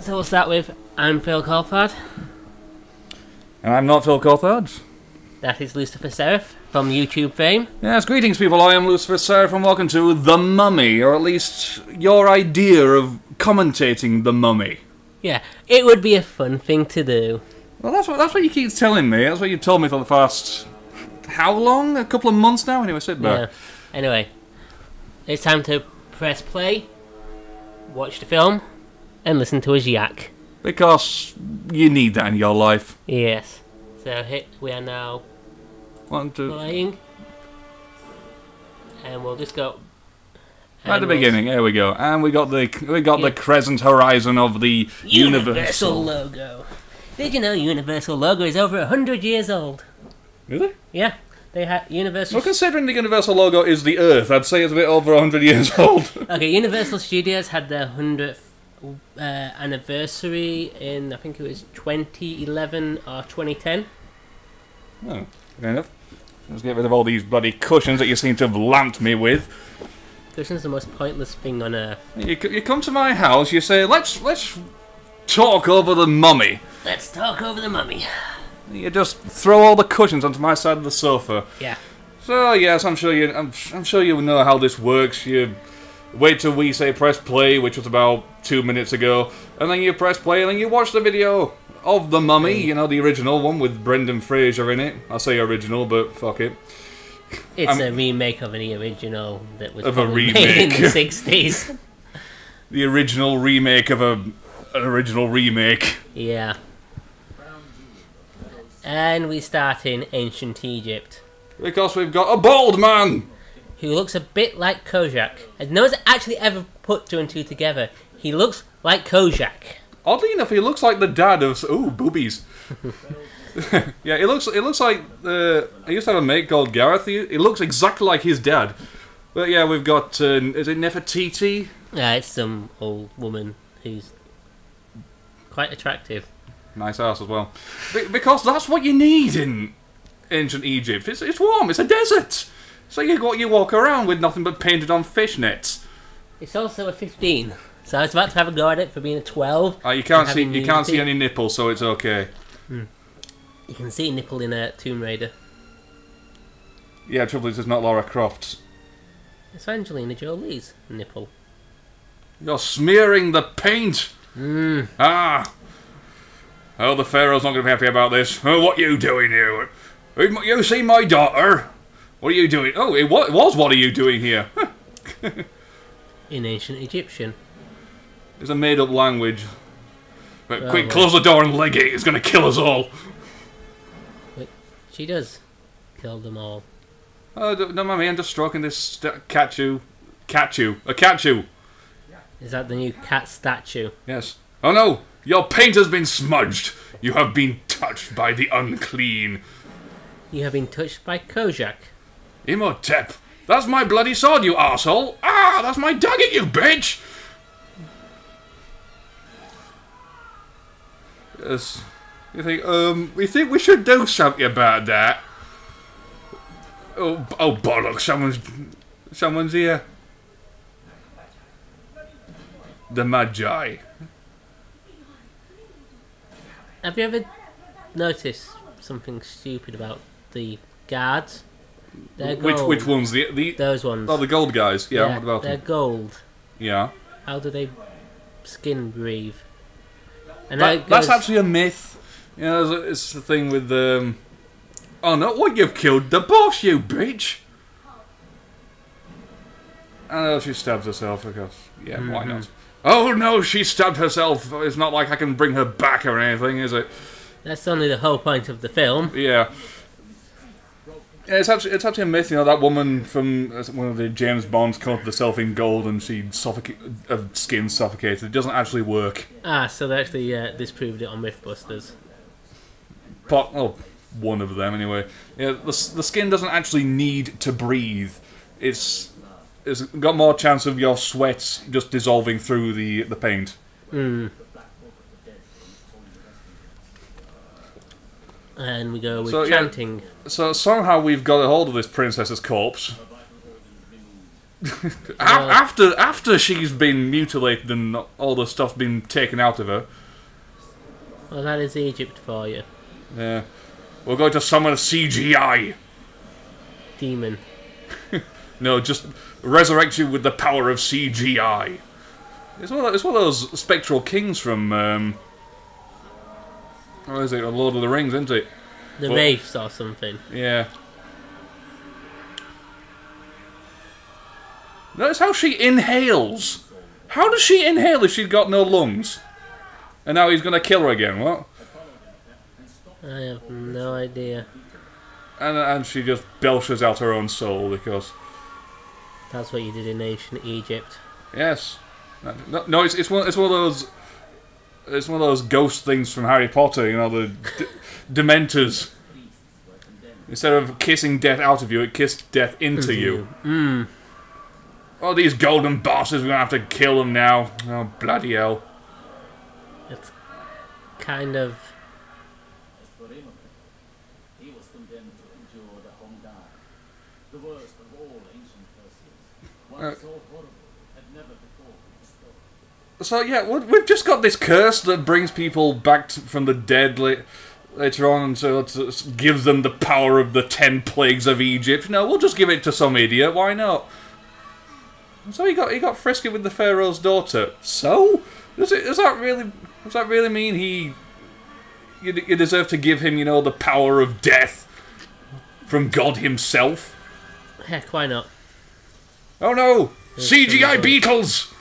So we'll start with, I'm Phil Colford. And I'm not Phil Colford. That is LucifersSeraph from YouTube fame. Yes, greetings people, I am LucifersSeraph and welcome to The Mummy, or at least your idea of commentating The Mummy. Yeah, it would be a fun thing to do. Well, that's what you keep telling me. That's what you've told me for the past... how long? A couple of months now? Anyway, sit back. Yeah. Anyway, it's time to press play, watch the film, and listen to us yak. Because you need that in your life. Yes. So we are now playing. And we'll just go... At the beginning, here we go. And we got the crescent horizon of the Universal logo. Did you know Universal logo is over 100 years old? Really? Yeah. They had Universal... Well, considering the Universal logo is the Earth, I'd say it's a bit over 100 years old. Okay, Universal Studios had their 100th anniversary in, I think it was 2011 or 2010. Oh, fair enough. Let's get rid of all these bloody cushions that you seem to have lamped me with. Cushions are the most pointless thing on earth. You come to my house, you say, let's talk over the mummy. Let's talk over the mummy. You just throw all the cushions onto my side of the sofa. Yeah. So yes, I'm sure you know how this works. You wait till we say press play, which was about 2 minutes ago, and then you press play, and then you watch the video of the Mummy. You know, the original one with Brendan Fraser in it. I say original, but fuck it. It's a remake of the original that was made in the 60s. The original remake of an original remake. Yeah. And we start in ancient Egypt. Because we've got a bald man! Who looks a bit like Kojak. And no one's actually ever put two and two together. He looks like Kojak. Oddly enough, he looks like the dad of... Ooh, boobies. Yeah, it looks like... I used to have a mate called Gareth. He looks exactly like his dad. But yeah, we've got... is it Nefertiti? Yeah, it's some old woman who's quite attractive. Nice ass as well. Because that's what you need in ancient Egypt. It's warm. It's a desert. So you walk around with nothing but painted on fishnets. It's also a 15. So I was about to have a go at it for being a 12. You can't see any nipples, so it's okay. You can see a nipple in a Tomb Raider. Yeah, trouble is, it's not Lara Croft's. It's Angelina Jolie's nipple. You're smearing the paint. Ah. Oh, the Pharaoh's not going to be happy about this. Oh, what are you doing here? You see my daughter? What are you doing? Oh, it was what are you doing here? In ancient Egyptian. It's a made-up language. But quick, close the door and leg it. It's going to kill us all. But she does kill them all. Oh, no, mommy, I'm just stroking this cat-chew. A cat-chew. Is that the new cat statue? Yes. Oh, no. Your paint has been smudged. You have been touched by the unclean. You have been touched by Kojak. Imhotep. That's my bloody sword, you arsehole. Ah, that's my dagger, you bitch. Yes. You think, we think we should do something about that. Oh bollocks, someone's here. The Magi. Have you ever noticed something stupid about the guards? They're gold. Which ones? Those ones. Oh, the gold guys. Yeah, what about they're them? gold. Yeah. How do they skin breathe? And that's actually a myth. You know, it's the thing with oh no! What, you've killed the boss, you bitch! And she stabs herself because why not? Oh no, she stabbed herself. It's not like I can bring her back or anything, is it? That's only the whole point of the film. Yeah. Yeah, it's actually a myth. You know, that woman from one of the James Bonds coated herself in gold and she her skin suffocated. It doesn't actually work. Ah, so they actually disproved it on Mythbusters. One of them anyway. Yeah, the skin doesn't actually need to breathe. It's got more chance of your sweat just dissolving through the paint. And we go with chanting. So somehow we've got a hold of this princess's corpse. After she's been mutilated and all the stuff's been taken out of her. Well, that is Egypt for you. Yeah. We're going to summon a CGI. Demon. No, just resurrect you with the power of CGI. It's one of those spectral kings from... what is it? Lord of the Rings, isn't it? The Wraiths or something. Yeah. Notice how she inhales. How does she inhale if she's got no lungs? And now he's going to kill her again, what? I have no idea. And she just belches out her own soul because... That's what you did in ancient Egypt. Yes. No, it's one of those... It's one of those ghost things from Harry Potter, you know, the Dementors. Instead of kissing death out of you, it kissed death into you. Mm. Oh, these golden bastards, we're going to have to kill them now. Oh, bloody hell. It's kind of... He was condemned to endure the Hongai, the worst of all ancient curses. One so horrible had never before been bestowed. So yeah, we've just got this curse that brings people back from the dead later on, so it gives them the power of the 10 plagues of Egypt. No, we'll just give it to some idiot. Why not? So he got frisky with the Pharaoh's daughter. So does that really mean you deserve to give him, you know, the power of death from God himself? Heck, why not? Oh no! CGI beetles!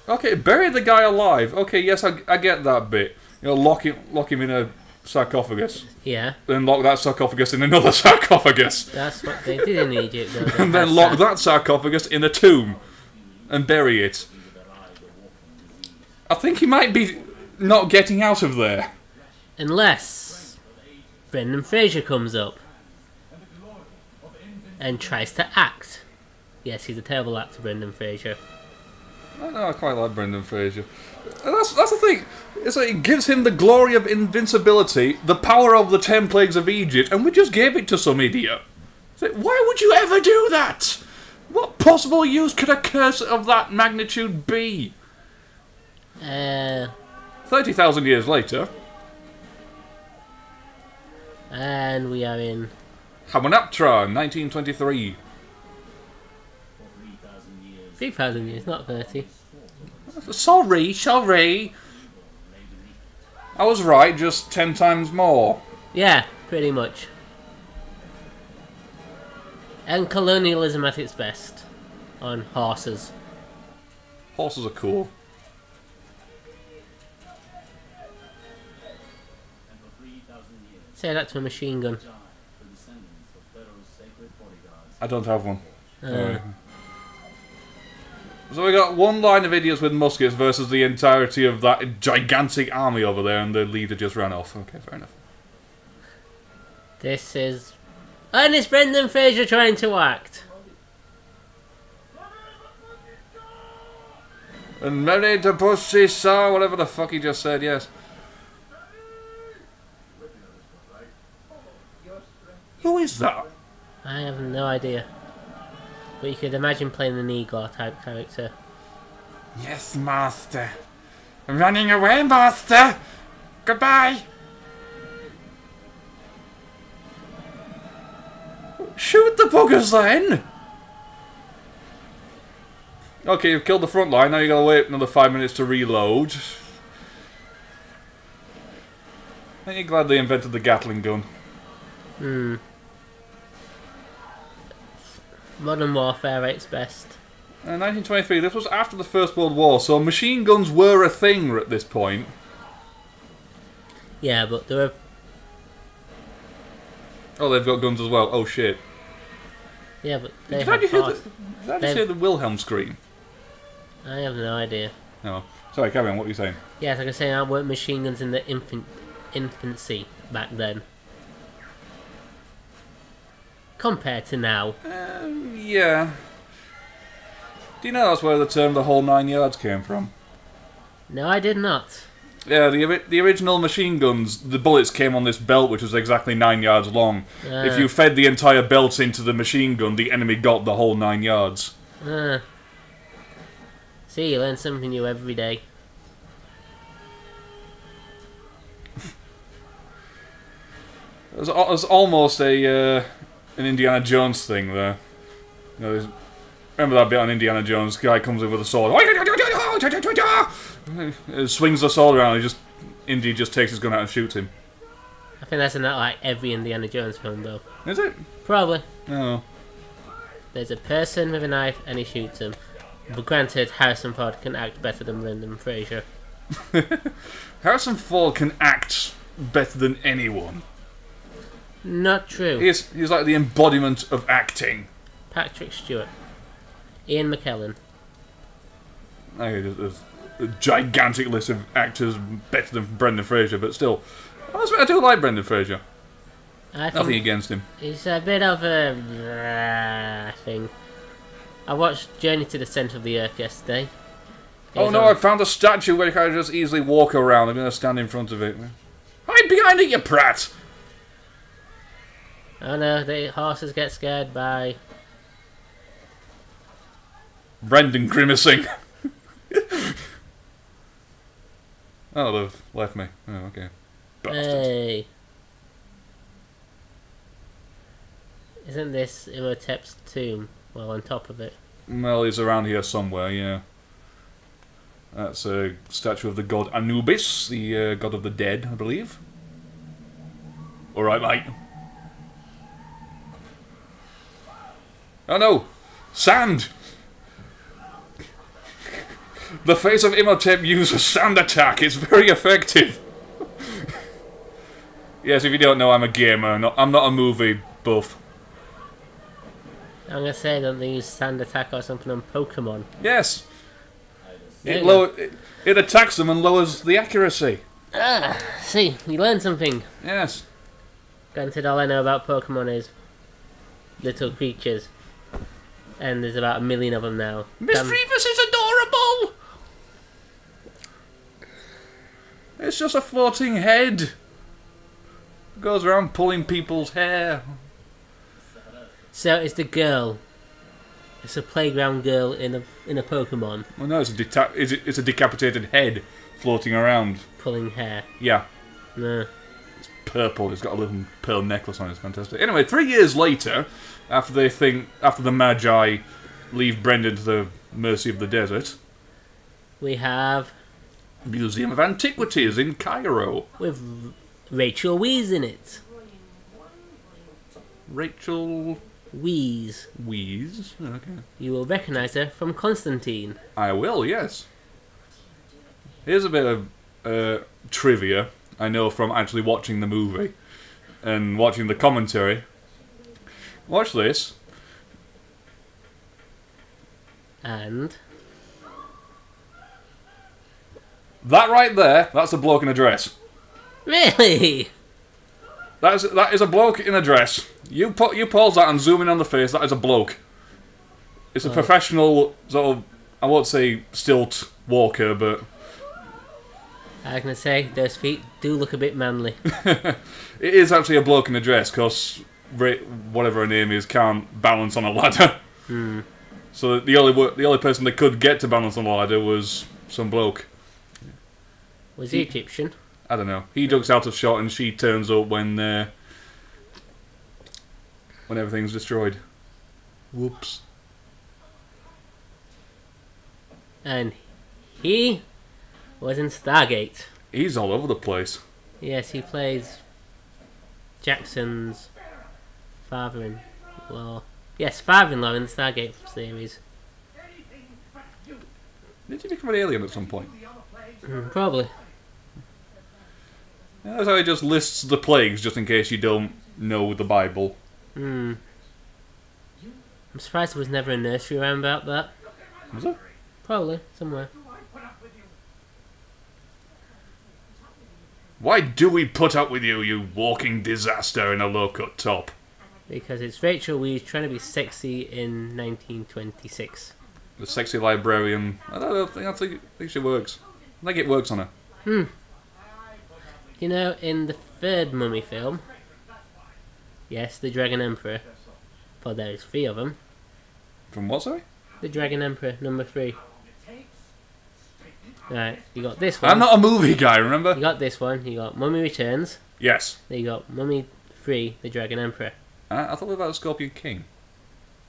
Okay, bury the guy alive. Okay, yes, I get that bit. You know, lock him in a sarcophagus. Yeah. Then lock that sarcophagus in another sarcophagus. That's what they did in Egypt, though. And then lock that sarcophagus in a tomb. And bury it. I think he might be not getting out of there. Unless Brendan Fraser comes up and tries to act. Yes, he's a terrible actor, Brendan Fraser. I quite like Brendan Fraser. And that's the thing. It's like it gives him the glory of invincibility, the power of the 10 plagues of Egypt, and we just gave it to some idiot. It's like, why would you ever do that? What possible use could a curse of that magnitude be? 30,000 years later. And we are in... Hamunaptra, 1923. 3,000 years, not 30. Sorry. I was right, just 10 times more. Yeah, pretty much. And colonialism at its best. On horses. Horses are cool. Say that to a machine gun. I don't have one. So we got one line of idiots with muskets versus the entirety of that gigantic army over there, and the leader just ran off. Okay, fair enough. This is... And it's Brendan Fraser trying to act. And ready to push this, sir, whatever the fuck he just said, yes. Who is that? I have no idea. But you could imagine playing an Igor type character. Yes, master. I'm running away, master. Goodbye. Shoot the buggers then. Okay, you've killed the front line. Now you gotta wait another 5 minutes to reload. Ain't you glad they invented the Gatling gun? Hmm. Modern warfare at its best. 1923, this was after the First World War, so machine guns were a thing at this point. Yeah, but there were... Oh, they've got guns as well. Oh, shit. Yeah, but they Did have you hear horse. the Wilhelm scream? I have no idea. No. Sorry, carry on. What were you saying? Yeah, like I say, there weren't machine guns in the infancy back then. Compared to now. Yeah. Do you know that's where the term "the whole 9 yards" came from? No, I did not. Yeah, the original machine guns, the bullets came on this belt which was exactly 9 yards long. If you fed the entire belt into the machine gun, the enemy got the whole 9 yards. See, you learn something new every day. It was almost an Indiana Jones thing there. You know, remember that bit on Indiana Jones? Guy comes in with a sword, swings the sword around, and Indy just takes his gun out and shoots him. I think that's not like every Indiana Jones film, though. Is it? Probably. No. There's a person with a knife and he shoots him. But granted, Harrison Ford can act better than Brendan Fraser. Harrison Ford can act better than anyone. Not true. He's like the embodiment of acting. Patrick Stewart. Ian McKellen. There's a gigantic list of actors better than Brendan Fraser, but still, I do like Brendan Fraser. Nothing against him. He's a bit of a thing. I watched Journey to the Centre of the Earth yesterday. Oh no, I found a statue where you can just easily walk around. I'm going to stand in front of it. Hide behind it, you prat! Oh no, the horses get scared by... Brendan grimacing. Oh, they've left me. Oh, okay. Bastards. Hey. Isn't this Imhotep's tomb? Well, on top of it. Well, he's around here somewhere, yeah. That's a statue of the god Anubis, the god of the dead, I believe. Alright, mate. Oh no! Sand! The face of Imhotep uses a sand attack. It's very effective. Yes, if you don't know, I'm a gamer. I'm not a movie buff. I'm gonna say, don't they use sand attack or something on Pokemon? Yes. It attacks them and lowers the accuracy. See, you learned something. Yes. Granted, all I know about Pokemon is little creatures. And there's about 1 million of them now. Mischievous is adorable! It's just a floating head. Goes around pulling people's hair. So it's the girl. It's a playground girl in a Pokemon. Well, no, it's a decapitated head floating around. Pulling hair. Yeah. No. It's purple. It's got a little pearl necklace on it. It's fantastic. Anyway, 3 years later, after the Magi leave Brendan to the mercy of the desert, we have Museum of Antiquities in Cairo with Rachel Weisz in it. Rachel Weisz. Weisz? Okay. You will recognise her from Constantine. I will, yes. Here's a bit of trivia I know from actually watching the movie and watching the commentary. Watch this. And that right there, that's a bloke in a dress. really? That is a bloke in a dress. You pause that and zoom in on the face, that is a bloke. It's a professional sort of, I won't say stilt walker, but I was going to say, those feet do look a bit manly. it is actually a bloke in a dress, because whatever her name is can't balance on a ladder. So the only person that could get to balance on a ladder was some bloke. Was he Egyptian? I don't know. He ducks out of shot and she turns up when everything's destroyed. Whoops. And he was in Stargate. He's all over the place. Yes, he plays Jackson's father-in-law. Yes, father-in-law in the Stargate series. Did he become an alien at some point? Probably. Yeah, that's how he just lists the plagues, just in case you don't know the Bible. I'm surprised there was never a nursery rhyme about that. Was it? Probably, somewhere. Why do we put up with you, you walking disaster in a low-cut top? Because it's Rachel Weisz trying to be sexy in 1926. The sexy librarian. I don't think she works. I think it works on her. You know, in the third Mummy film, yes, the Dragon Emperor, for there is 3 of them. From what, sorry? The Dragon Emperor, number 3. Right, you got this one. I'm not a movie guy, remember? You got this one. You got Mummy Returns. Yes. Then you got Mummy 3, the Dragon Emperor. I thought we were about Scorpion King.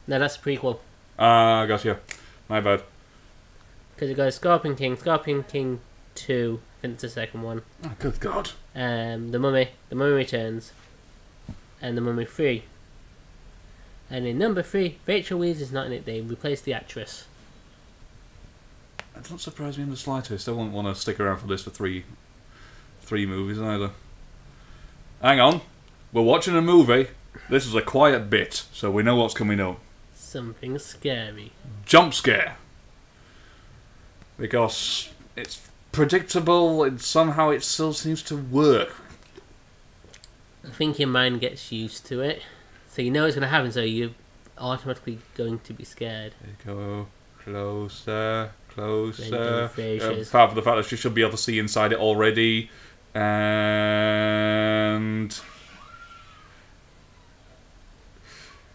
No, that's a prequel. Ah, gotcha. My bad. Because it goes Scorpion King 2, I think it's the second one. Oh, good God. The Mummy Returns, and the Mummy 3. And in number 3, Rachel Weisz is not in it. They replaced the actress. That doesn't surprise me in the slightest. I wouldn't want to stick around for this for three movies either. Hang on. We're watching a movie. This is a quiet bit, so we know what's coming up. Something scary. Jump scare. Because it's predictable and somehow it still seems to work. I think your mind gets used to it. So you know it's going to happen, so you're automatically going to be scared. There you go. Closer. Apart from the fact that she should be able to see inside it already. And...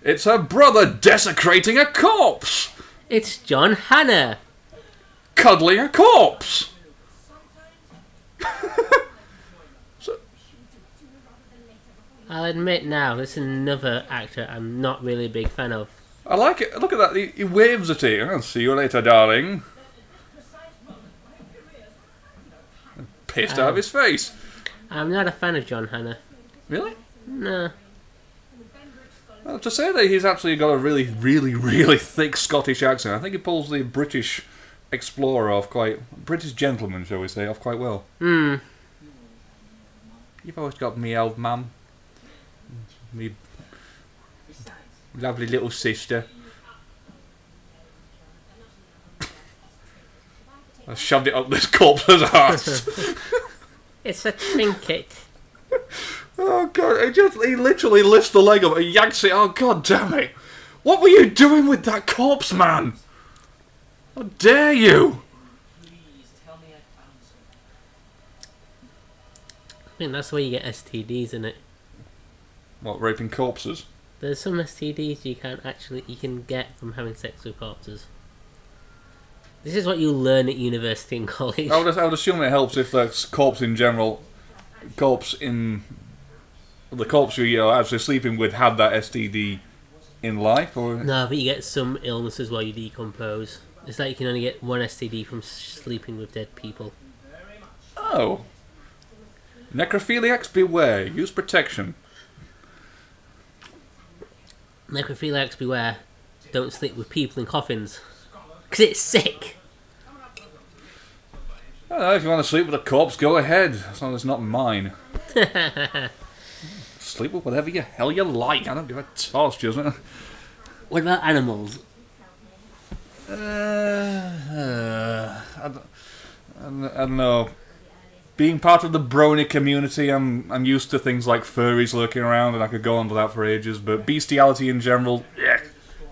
it's her brother desecrating a corpse! It's John Hannah! Cuddling a corpse! I'll admit now, this is another actor I'm not really a big fan of. I like it. Look at that. He waves at you. I'll see you later, darling. Pissed out of his face. I'm not a fan of John Hannah. Really? No. Well, to say that he's actually got a really, really, really thick Scottish accent, I think he pulls the British explorer off British gentleman, shall we say, off quite well. Hmm. You've always got me old mum. Me lovely little sister. I shoved it up this corpse's ass. It's a trinket. Oh God! He literally lifts the leg up and yanks it. Oh God damn it! What were you doing with that corpse, man? How dare you! I think that's where you get STDs in it. What, raping corpses? There's some STDs you can get from having sex with corpses. This is what you learn at university and college. I would assume it helps if the corpse in general, the corpse you're actually sleeping with had that STD in life, or no, but you get some illnesses while you decompose. It's like you can only get one STD from sleeping with dead people. Oh. Necrophiliacs beware. Use protection. Necrophiliacs beware. Don't sleep with people in coffins. Because it's sick. I don't know, if you want to sleep with a corpse, go ahead. As long as it's not mine. Sleep with whatever the hell you like. I don't give a toss, doesn't it? What about animals? I don't know. Being part of the brony community, I'm used to things like furries lurking around, and I could go on to that for ages. But bestiality in general,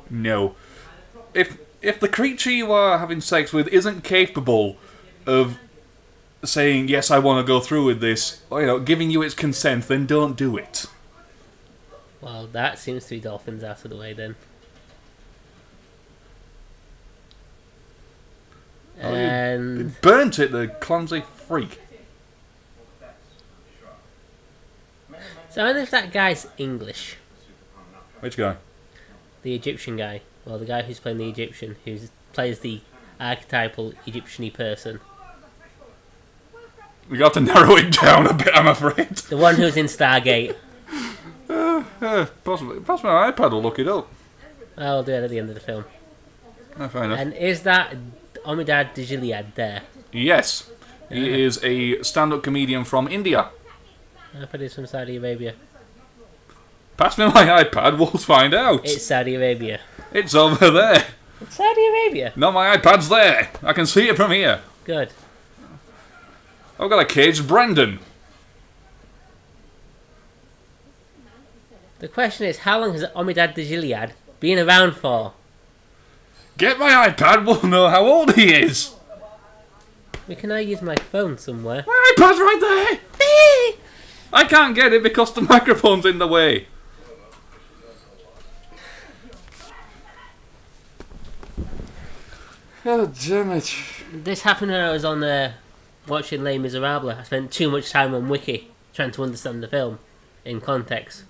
no. If the creature you are having sex with isn't capable of saying yes, I want to go through with this, or giving you its consent, then don't do it. Well, that seems to be dolphins out of the way then. And It burnt it, the clumsy freak. so I wonder if that guy's English. Which guy? The Egyptian guy. Well, the guy who's playing the Egyptian, who plays the archetypal Egyptian-y person. We got to narrow it down a bit, I'm afraid. The one who's in Stargate. Possibly my iPad will look it up. I'll do it at the end of the film. Fair enough. And is that Omidad Djiliad there? Yes. He is a stand-up comedian from India. I thought he's from Saudi Arabia. Pass me my iPad, we'll find out. It's Saudi Arabia. It's over there. It's Saudi Arabia. No, my iPad's there. I can see it from here. Good. I've got a caged Brendan. The question is, how long has Omidad Djiliad been around for? Get my iPad, we'll know how old he is. Can I use my phone somewhere? My iPad's right there! I can't get it because the microphone's in the way. God damn it. This happened when I was on watching Les Miserables. I spent too much time on Wiki trying to understand the film in context.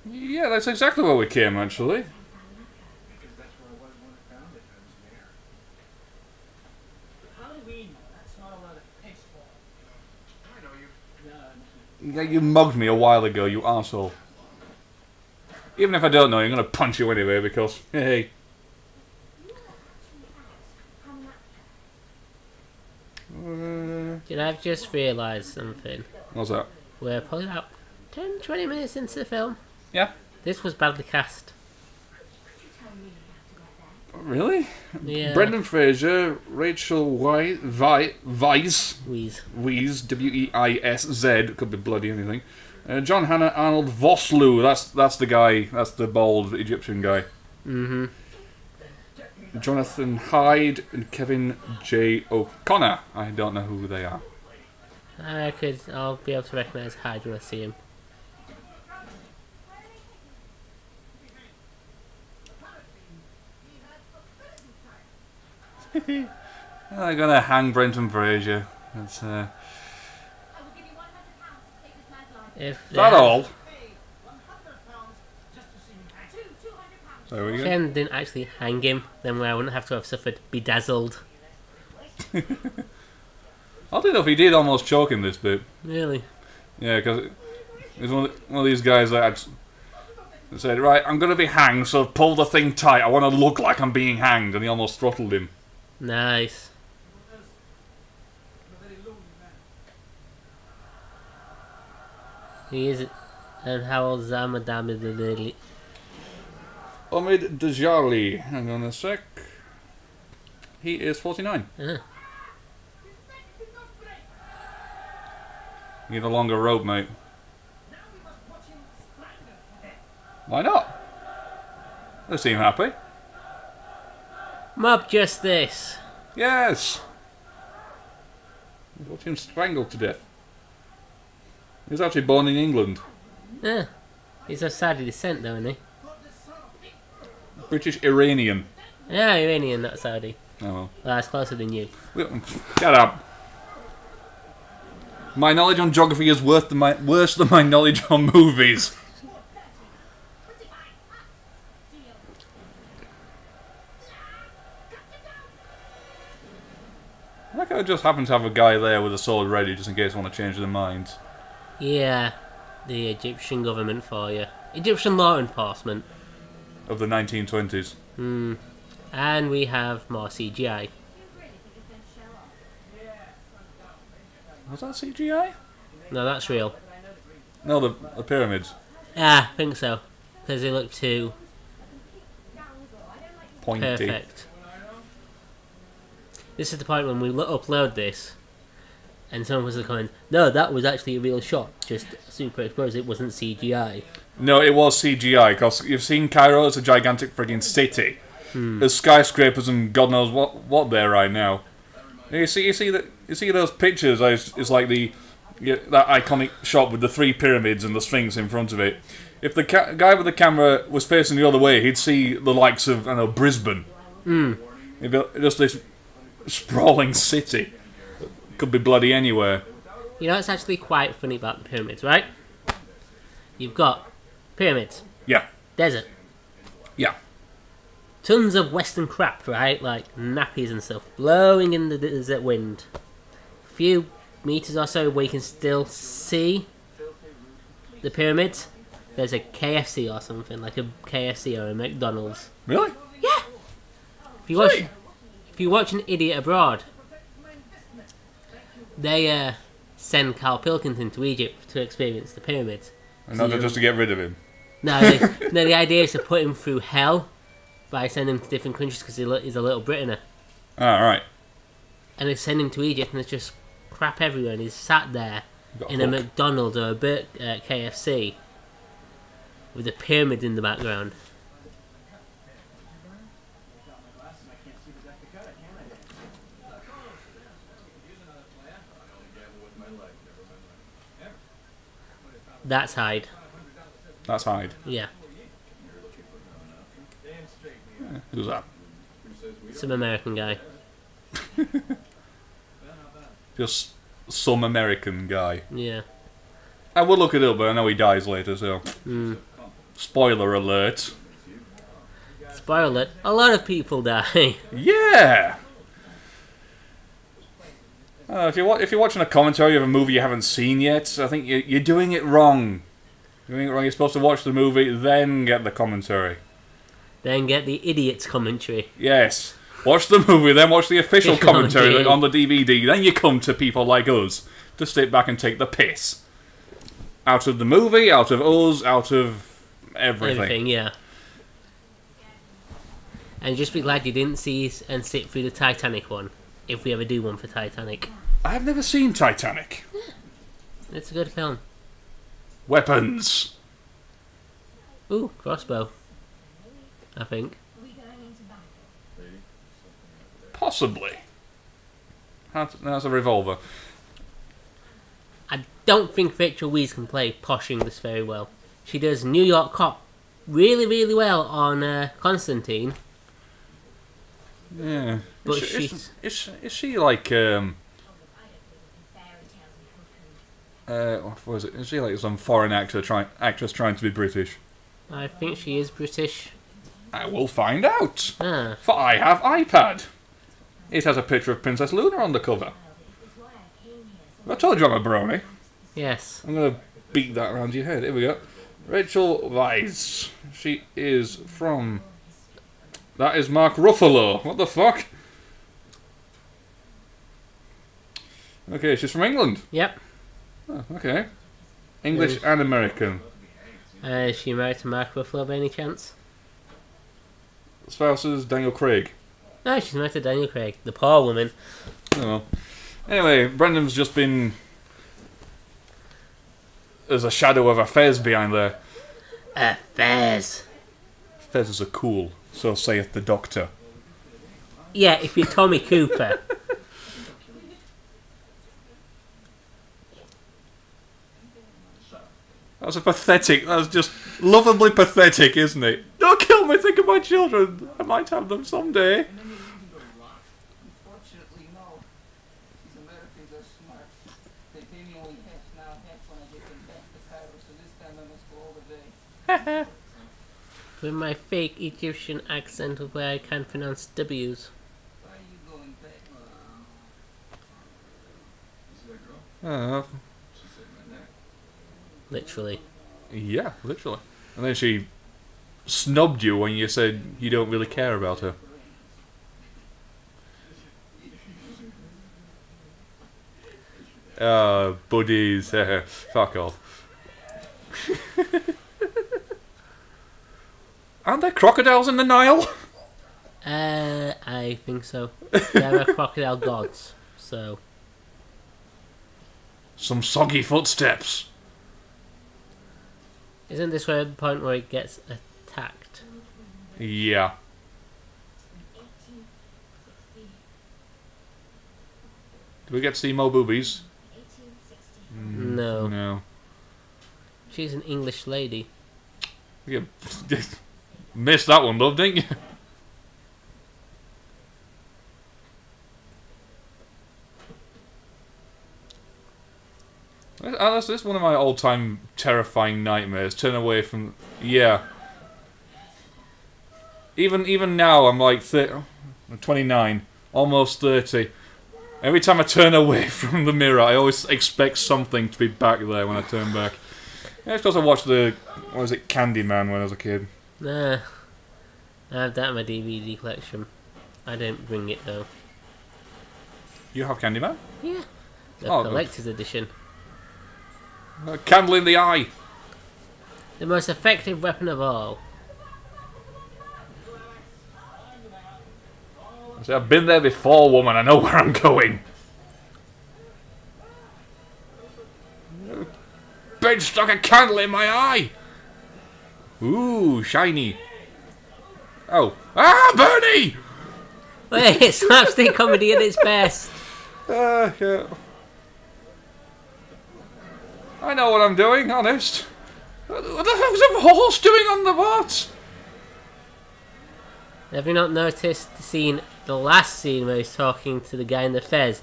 Yeah, that's exactly where we came, actually. Yeah, you mugged me a while ago, you arsehole. Even if I don't know, I'm gonna punch you anyway because, hey. I've just realised something. What's that? We're probably about 10-20 minutes into the film. Yeah. This was badly cast. Really? Yeah. Brendan Fraser, Rachel Weisz, Wheeze. W-E-I-S-Z, could be bloody anything. John Hannah, Arnold Vosloo, that's the guy, that's the bald Egyptian guy. Mm-hmm. Jonathan Hyde and Kevin J. O'Connor. I don't know who they are. I'll be able to recognise Hyde when I see him. They're gonna hang Brendan Fraser. That's If is that all? There we go. Ken didn't actually hang him, then I wouldn't have to have suffered bedazzled. I don't know if he did almost choke in this bit. Really? Yeah, because he's one of these guys that said, right, I'm going to be hanged, so pull the thing tight. I want to look like I'm being hanged. And he almost throttled him. Nice. He is. And how old is Hamunaptra? Omid Dajali. Hang on a sec. He is 49. Uh-huh. Need a longer rope, mate. Why not? They seem happy. Mob justice. Yes. Watch him strangled to death. He was actually born in England. Yeah. He's of Saudi descent, though, isn't he? British Iranian. Yeah, Iranian, not Saudi. Oh well. Well, that's closer than you. Shut up. My knowledge on geography is worse than my knowledge on movies. I could just happen to have a guy there with a sword ready just in case I want to change their minds. Yeah, the Egyptian government for you. Egyptian law enforcement. Of the 1920s. Hmm. And we have more CGI. Was that CGI? No, that's real. No, the pyramids. Ah, I think so. Because they look too Pointy. perfect. This is the point when we upload this and someone was comment, no, that was actually a real shot, just superimposed, it wasn't CGI. No, it was CGI, because you've seen Cairo, it's a gigantic frigging city. There's skyscrapers and God knows what there right now. You see those pictures, it's like that iconic shot with the 3 pyramids and the Sphinx in front of it. If the guy with the camera was facing the other way, he'd see the likes of, I don't know, Brisbane. It'd be just this sprawling city. Could be bloody anywhere. You know, it's actually quite funny about the pyramids, right? You've got pyramids. Yeah. Desert. Yeah. Tons of western crap, right? Like nappies and stuff. Blowing in the desert wind. A few meters or so where you can still see the pyramids. There's a KFC or something. Like a KFC or a McDonald's. Really? Yeah! If you watch An Idiot Abroad, they send Carl Pilkington to Egypt to experience the pyramids. And not just to get rid of him. No, the idea is to put him through hell by sending him to different countries because he's a little Britainer. Ah, right. And they send him to Egypt and there's just crap everywhere and he's sat there in a McDonald's or a KFC with a pyramid in the background. That's Hyde. That's Hyde. Yeah. Who's that? Some American guy. Just some American guy. Yeah. I will look it up, but I know he dies later, so... Spoiler alert. Spoiler alert, a lot of people die. Yeah! If you're watching a commentary of a movie you haven't seen yet, I think you're doing it wrong. You're doing it wrong. You're supposed to watch the movie, then get the commentary. Then get the idiot's commentary. Yes. Watch the movie, then watch the official commentary on the DVD. Then you come to people like us to sit back and take the piss. Out of the movie, out of us, out of everything. Yeah. And just be glad you didn't see and sit through the Titanic one, if we ever do one for Titanic. I've never seen Titanic. It's a good film. Weapons. Ooh, crossbow. I think. Possibly. That's a revolver. I don't think Rachel Weisz can play posh English very well. She does New York cop really, really well on Constantine. Yeah. But is she like what was it? Is she like some foreign actress trying to be British? I think she is British. I will find out. Ah. For I have iPad. It has a picture of Princess Luna on the cover. I told you I'm a brony. Yes. I'm gonna beat that around your head. Here we go. Rachel Weisz. She is from... That is Mark Ruffalo. What the fuck? Okay, she's from England. Yep. Oh, okay. English and American. Is she married to Mark Ruffalo by any chance? Spouse is Daniel Craig. No, she's married to Daniel Craig. The poor woman. Oh well. Anyway, Brendan's just been... There's a shadow of a fez behind there. A fez. Fezzes are cool, so saith the doctor. Yeah, if you're Tommy Cooper. That was just lovably pathetic, isn't it? Don't kill me, think of my children. I might have them someday. Unfortunately, no. These Americans are smart. They pay me only half when I get them back to Cairo, so this time I must go all the way. With my fake Egyptian accent of where I can't pronounce W's. Why are you going back? Literally. Yeah, literally. And then she snubbed you when you said you don't really care about her. Buddies. Fuck off. Aren't there crocodiles in the Nile? I think so. There are crocodile gods, so... Some soggy footsteps. Isn't this where the point where it gets attacked? Yeah. Do we get to see more boobies? No. No. She's an English lady. You missed that one, love, didn't you? This is one of my all-time terrifying nightmares. Turn away from... Yeah. Even now, I'm like... I'm 29. Almost 30. Every time I turn away from the mirror, I always expect something to be back there when I turn back. Yeah, it's because I watched the... What was it? Candyman when I was a kid. Nah. I have that in my DVD collection. I didn't bring it, though. You have Candyman? Yeah. The Oh, collector's edition. Candle in the eye. The most effective weapon of all. I say, I've been there before, woman. I know where I'm going. Bitch stuck a candle in my eye. Ooh, shiny. Oh. Ah, Bernie! Wait, it's slapstick comedy at its best. Yeah. I know what I'm doing, honest. What the hell's a horse doing on the what? Have you not noticed the last scene where he's talking to the guy in the fez,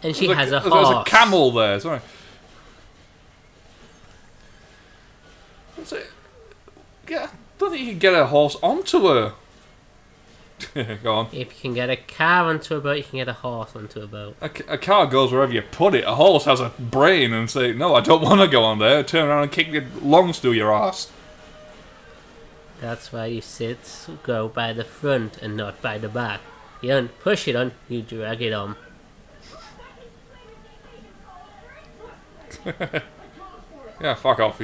and she has a horse? There's a camel there, sorry. Yeah, I don't think you can get a horse onto her. Go on. If you can get a car onto a boat, you can get a horse onto a boat. A car goes wherever you put it. A horse has a brain and say, no, I don't want to go on there. Turn around and kick your lungs through your ass. That's why you go by the front and not by the back. You don't push it on, you drag it on. Yeah, fuck off.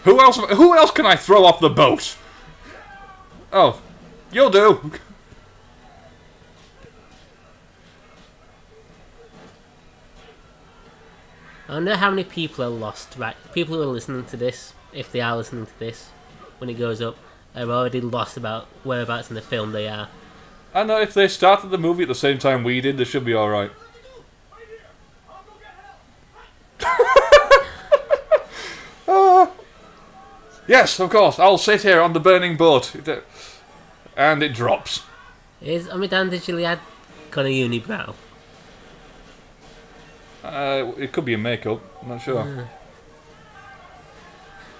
Who else can I throw off the boat? Oh, you'll do. I wonder how many people are lost, right? People who are listening to this, if they are listening to this, when it goes up, are already lost about whereabouts in the film they are. I know if they started the movie at the same time we did, they should be alright. Yes, of course. I'll sit here on the burning boat. And it drops. Is Amidan Gilead got a unibrow? It could be a makeup. I'm not sure.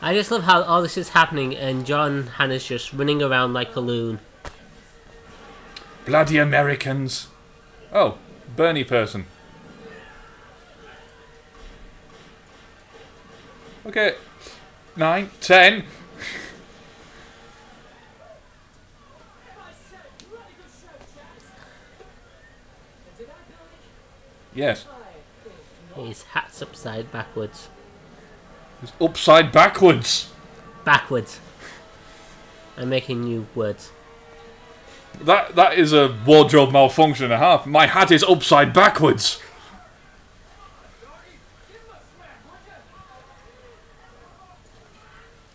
I just love how all this is happening and John Hannah's just running around like a loon. Bloody Americans. Oh, Bernie person. Okay. 9, 10. Yes. His hat's upside backwards. It's upside backwards. Backwards. I'm making new words. That is a wardrobe malfunction and a half. My hat is upside backwards.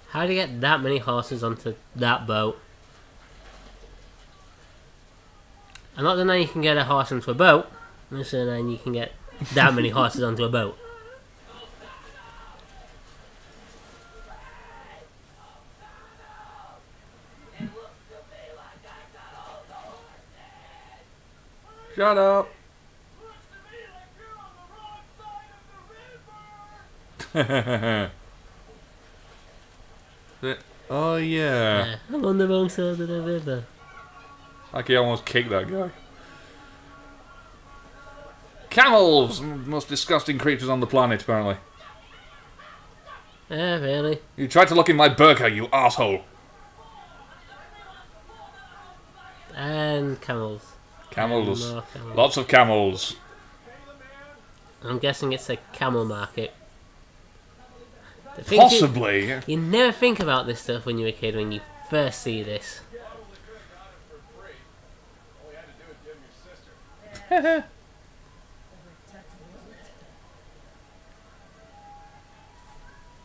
How do you get that many horses onto that boat? I'm not denying you can get a horse onto a boat. I'm just denying you can get that many horses onto a boat. Shut up. Oh yeah. I'm on the wrong side of the river. Like he almost kicked that guy. Camels! Most disgusting creatures on the planet, apparently. Really? You tried to look in my burqa, you asshole. And camels. Camels. And more camels. Lots of camels. I'm guessing it's a camel market. Possibly. You never think about this stuff when you're a kid, when you first see this.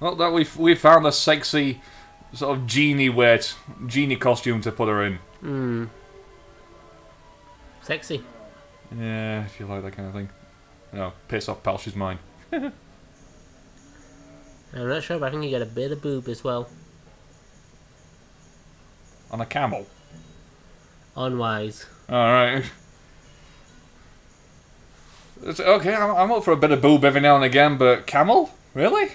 Well, that we found a sexy sort of genie costume to put her in. Sexy. Yeah, if you like that kind of thing. No, piss off, pal, she's mine. I'm not sure, but I think you get a bit of boob as well. On a camel. Unwise. Alright. Okay, I'm up for a bit of boob every now and again, but camel? Really?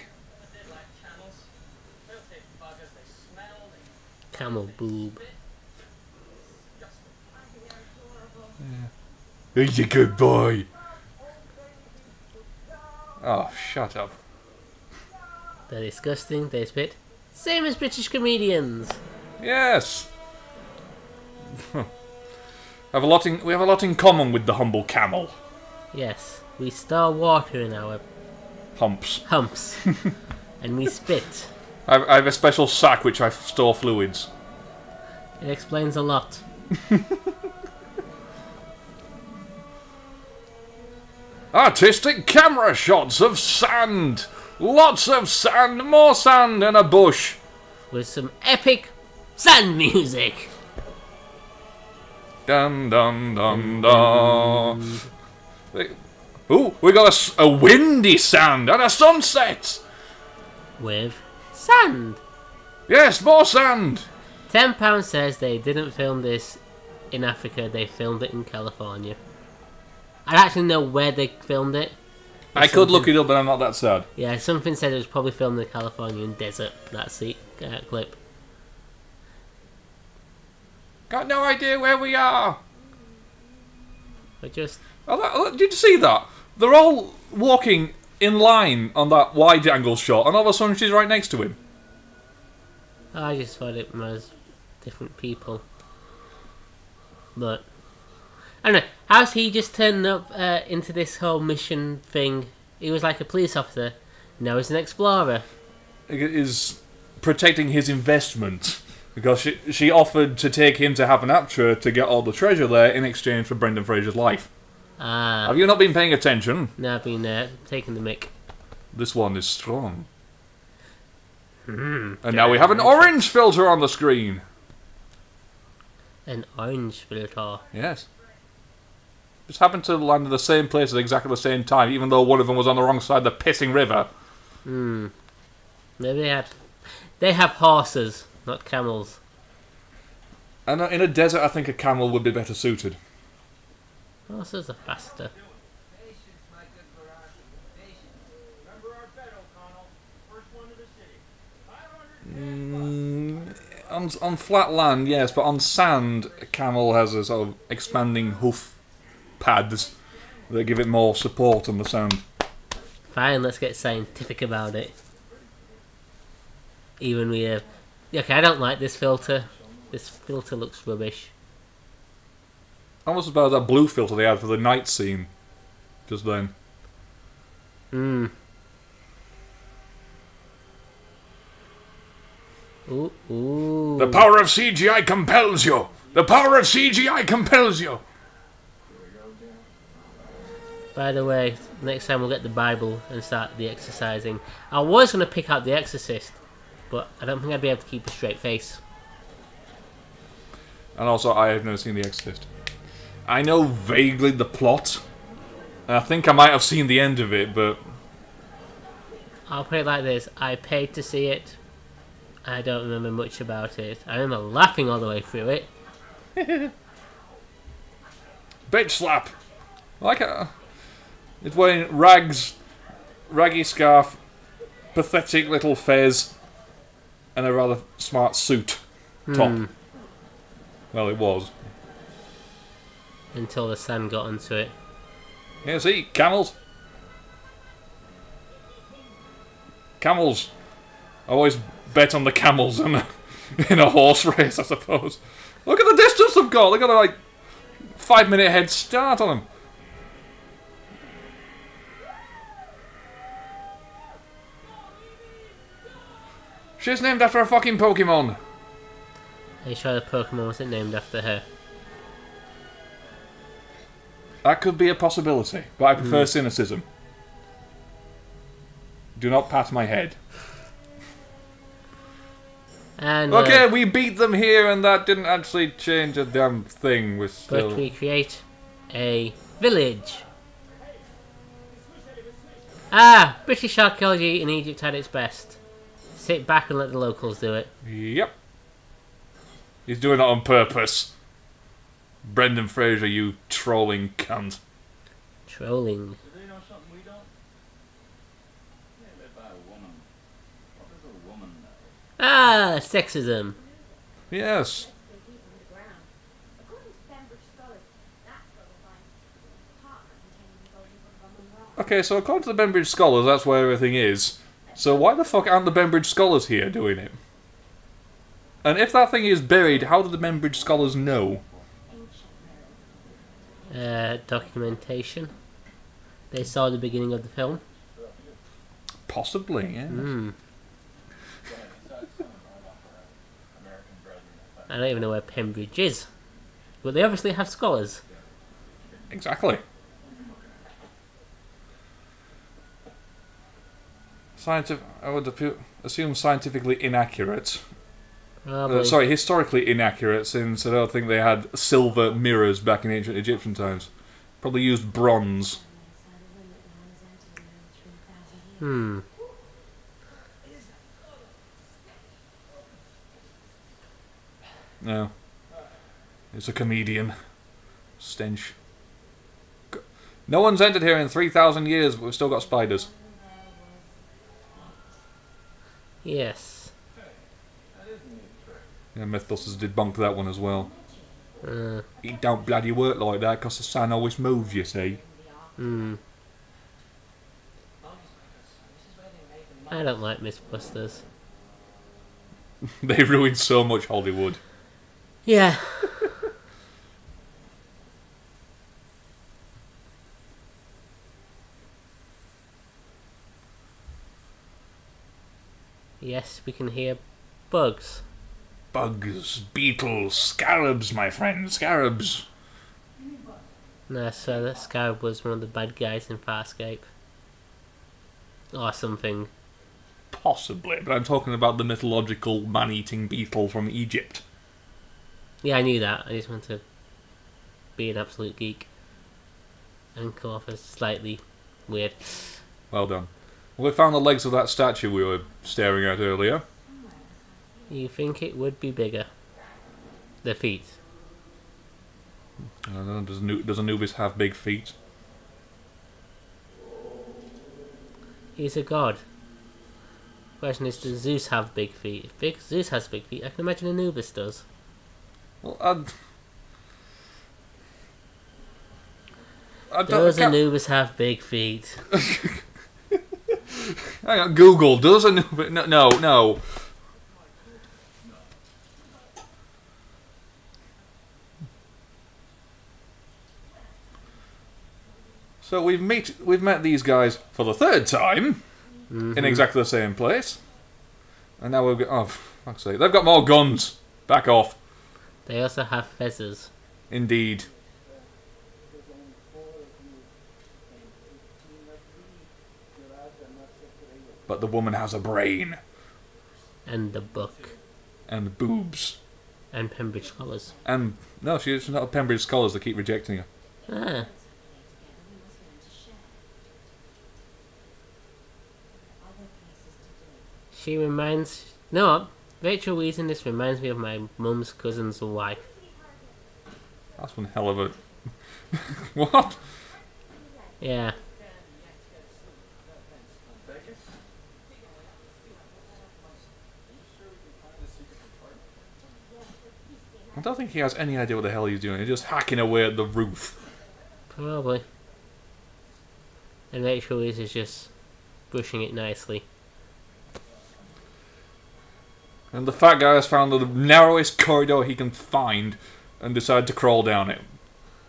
Camel boob. Yeah. He's a good boy. Oh, shut up. They're disgusting, they spit. Same as British comedians. Yes. We have a lot in common with the humble camel. Yes, we store water in our Humps. and we spit. I have a special sack which I store fluids. It explains a lot. Artistic camera shots of sand. Lots of sand, more sand, and a bush. with some epic sand music. Dun dun dun dun. Ooh, we got a windy sand and a sunset. With sand. Yes, more sand. £10 says they didn't film this in Africa, they filmed it in California. I don't actually know where they filmed it. I could look it up, but I'm not that sad. Yeah, something said it was probably filmed in the Californian desert. That's the clip. Got no idea where we are. But just... Oh, did you see that? They're all walking in line on that wide-angle shot, and all of a sudden she's right next to him. I just thought it was different people. But... I don't know. How's he just turned up into this whole mission thing? He was like a police officer. Now he's an explorer. Is protecting his investment. Because she offered to take him to Hamunaptra to get all the treasure there in exchange for Brendan Fraser's life. Ah. Have you not been paying attention? No, I've been taking the mick. This one is strong. And now we have an orange filter on the screen. An orange filter. Yes. Just happened to land in the same place at exactly the same time, even though one of them was on the wrong side of the pissing river. Maybe they have horses, not camels. And in a desert, I think a camel would be better suited. Horses are faster. On flat land, yes, but on sand, a camel has a sort of expanding hoof pads that give it more support on the sand. Fine, let's get scientific about it. Even we okay, I don't like this filter. This filter looks rubbish. Almost as bad as that blue filter they had for the night scene just then. Ooh. The power of CGI compels you! The power of CGI compels you! By the way, next time we'll get the Bible and start the exercising. I was going to pick out The Exorcist, but I don't think I'd be able to keep a straight face. And also, I have never seen The Exorcist. I know vaguely the plot. And I think I might have seen the end of it, but... I'll put it like this. I paid to see it. I don't remember much about it. I remember laughing all the way through it. Bitch slap! Like it. It's wearing rags, raggy scarf, pathetic little fez, and a rather smart suit top. Well, it was. Until the sand got onto it. Yeah, see? Camels. Camels. I always bet on the camels in a horse race, I suppose. Look at the distance they've got! They've got a, like, 5-minute head start on them. She's named after a fucking Pokemon. Are you sure the Pokemon wasn't named after her? That could be a possibility, but I prefer cynicism. Do not pat my head. And okay, we beat them here, and that didn't actually change a damn thing. We're still... But we create a village. Ah, British archaeology in Egypt had its best. Sit back and let the locals do it. Yep. He's doing it on purpose. Brendan Fraser, you trolling cunt. Trolling. Do they know something we don't? They live by a woman. What does a woman know? Ah, sexism. Yes. Okay, so according to the Bembridge Scholars, that's where everything is. So why the fuck aren't the Bembridge Scholars here doing it? And if that thing is buried, how do the Bembridge Scholars know? Documentation. They saw the beginning of the film. Possibly, yeah. I don't even know where Pembridge is. But they obviously have scholars. Exactly. I would assume scientifically inaccurate, Probably. Sorry, historically inaccurate, since I don't think they had silver mirrors back in ancient Egyptian times. Probably used bronze. Hmm. No. It's a comedian. Stench. No one's entered here in 3,000 years, but we've still got spiders. Yes. Yeah, Mythbusters debunked that one as well. Uh, It don't bloody work like that, because the sun always moves, you see. hmm. I don't like Mythbusters. They ruined so much Hollywood. Yeah. Yes, we can hear bugs. Bugs, beetles, scarabs, my friend, scarabs. No, so that Scarab was one of the bad guys in Farscape. Or something. Possibly, but I'm talking about the mythological man-eating beetle from Egypt. Yeah, I knew that. I just want to be an absolute geek. And come off as slightly weird. Well done. Well, we found the legs of that statue we were staring at earlier. You think it would be bigger? The feet. I don't know, does Anubis have big feet? He's a god. Question is, does Zeus have big feet? If Zeus has big feet, I can imagine Anubis does. Well, Does Anubis have big feet? Hang on, Google, does Anubis... No. So we've met these guys for the third time in exactly the same place, and now we've got, oh, for fuck's sake, they've got more guns. Back off. They also have feathers. Indeed. But the woman has a brain And the book. and boobs And Pembridge scholars. and no, she's not a Pembridge scholars. They keep rejecting her. Ah. She reminds... No, Rachel Weisz in this reminds me of my mum's cousin's wife. That's one hell of a what? Yeah. I don't think he has any idea what the hell he's doing. He's just hacking away at the roof. Probably. And Rachel Weisz is just brushing it nicely. And the fat guy has found the narrowest corridor he can find and decided to crawl down it.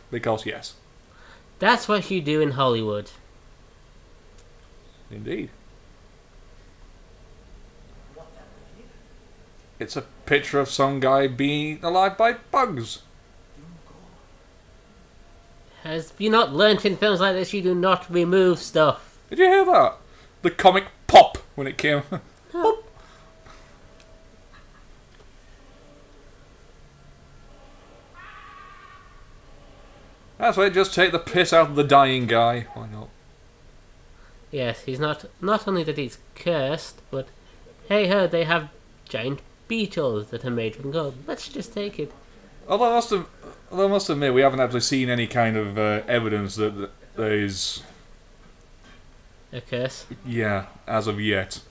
Because, yes. That's what you do in Hollywood. Indeed. It's a picture of some guy being alive by bugs. Have you not learnt in films like this you do not remove stuff? Did you hear that? The comic pop when it came. Pop. That's right, just take the piss out of the dying guy. Why not? Yes, he's not only that he's cursed, but hey ho, they have giant beetles that are made from gold. Let's just take it. Although I must admit, we haven't actually seen any kind of evidence that there is... A curse. Yeah, as of yet.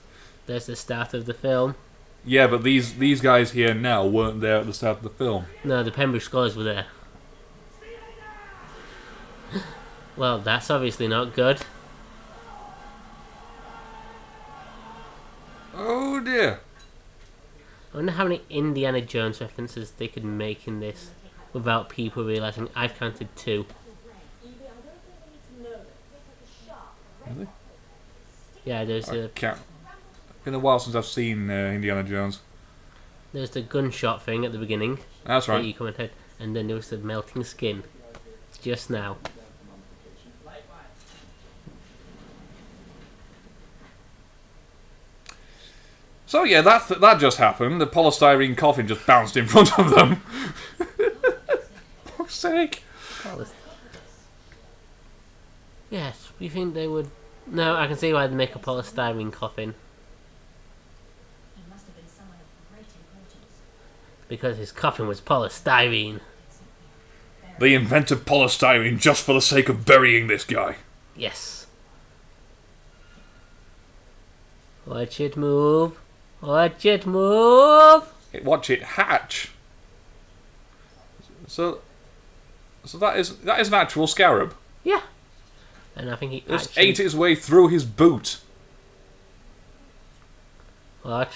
There's the start of the film. Yeah, but these guys here now weren't there at the start of the film. No, the Pembridge scholars were there. Well, that's obviously not good. Oh dear. I wonder how many Indiana Jones references they could make in this without people realising I've counted 2. Really? Yeah, there's I can't. It's been a while since I've seen Indiana Jones. the gunshot thing at the beginning. That's That right. you commented, and then there was the melting skin. Just now. So yeah, that just happened. The polystyrene coffin just bounced in front of them. For fuck's sake. Yes, you think they would... No, I can see why they make a polystyrene coffin. He must have been someone of great importance. Because his coffin was polystyrene. They invented polystyrene just for the sake of burying this guy. Yes. Watch it move. Watch it move. Watch it hatch. So that is an actual scarab. Yeah. And I think he Just actually... ate its way through his boot. Watch.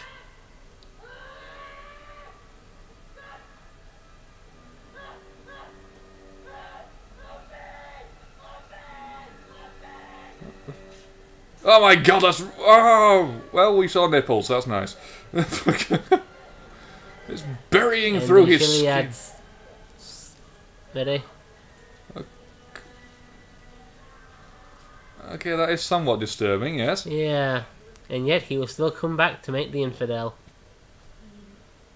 Oh my god, that's... Oh! Well, we saw nipples, that's nice. It's burying through his Initially skin. adds... Ready? Okay, that is somewhat disturbing, yes. Yeah. And yet he will still come back to make the infidel.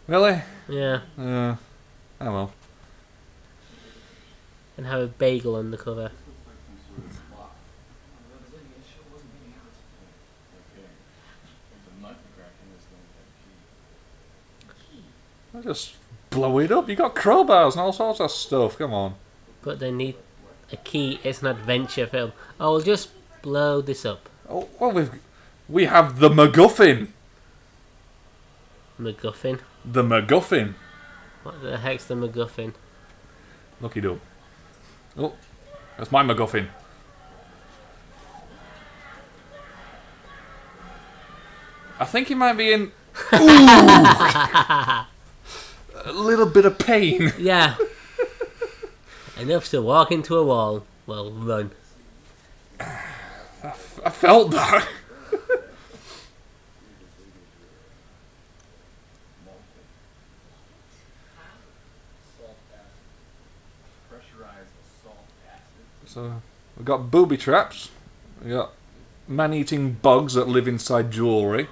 Really? Yeah. Oh well. And have a bagel on the cover. I'll just blow it up. You got crowbars and all sorts of stuff, come on. But they need a key. It's an adventure film. Oh, we'll just blow this up. Oh, well, we have the MacGuffin. MacGuffin. The MacGuffin. What the heck's the MacGuffin? Lucky dog. Oh, that's my MacGuffin. I think he might be in... Ooh! A little bit of pain. Yeah. Enough to walk into a wall. Well, run. I felt that. So, we've got booby traps. We've got man-eating bugs that live inside jewellery.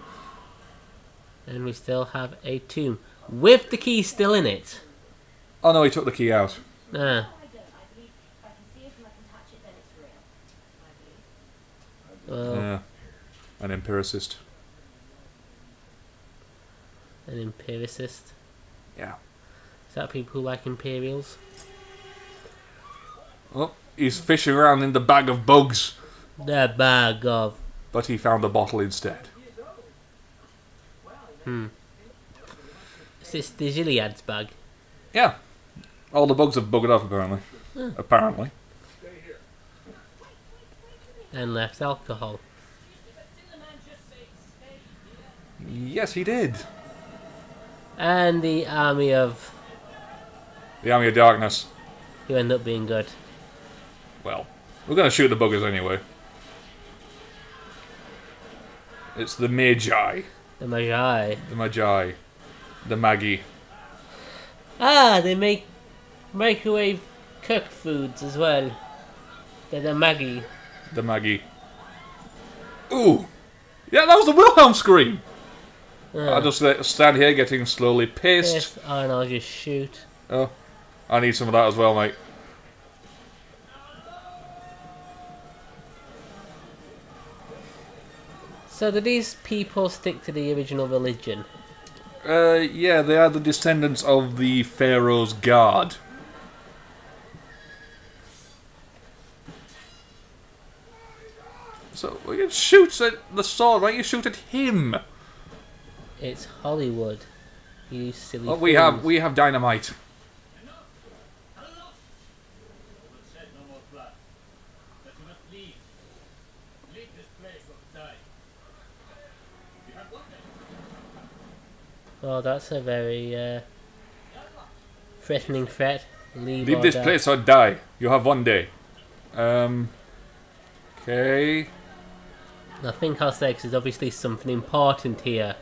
And we still have a tomb. With the key still in it. Oh no, he took the key out. Ah. I don't. I believe if I can see it and I can touch it, then it's real. I believe. Well, Yeah. An empiricist. an empiricist. Yeah. Is that people who like imperials? Oh, he's fishing around in the bag of bugs. The bag of... But he found a bottle instead. Is this the Gilead's bag? Yeah. All the bugs have buggered off, apparently. Apparently. And left alcohol. Yes, he did. And the army of... The Army of Darkness. who end up being good. Well, we're going to shoot the buggers anyway. It's the Magi. The Magi. The Magi. The Maggie. Ah, they make microwave cook foods as well. They're the Maggie. The Maggie. Ooh! Yeah, that was the Wilhelm scream! I'll just stand here getting slowly pissed. Yes, oh, and I'll just shoot. Oh, I need some of that as well, mate. So do these people stick to the original religion? Yeah, they are the descendants of the Pharaoh's guard. So, well, you shoot at the sword, right? You shoot at him. It's Hollywood. You silly Oh, fools. we have dynamite. Shed no more blood. But you must leave. Leave this place or die. You have one day. Oh, that's a very threatening threat. Leave Leave or this die. place or die. You have one day. Okay. I think I'll say 'cause there's obviously something important here.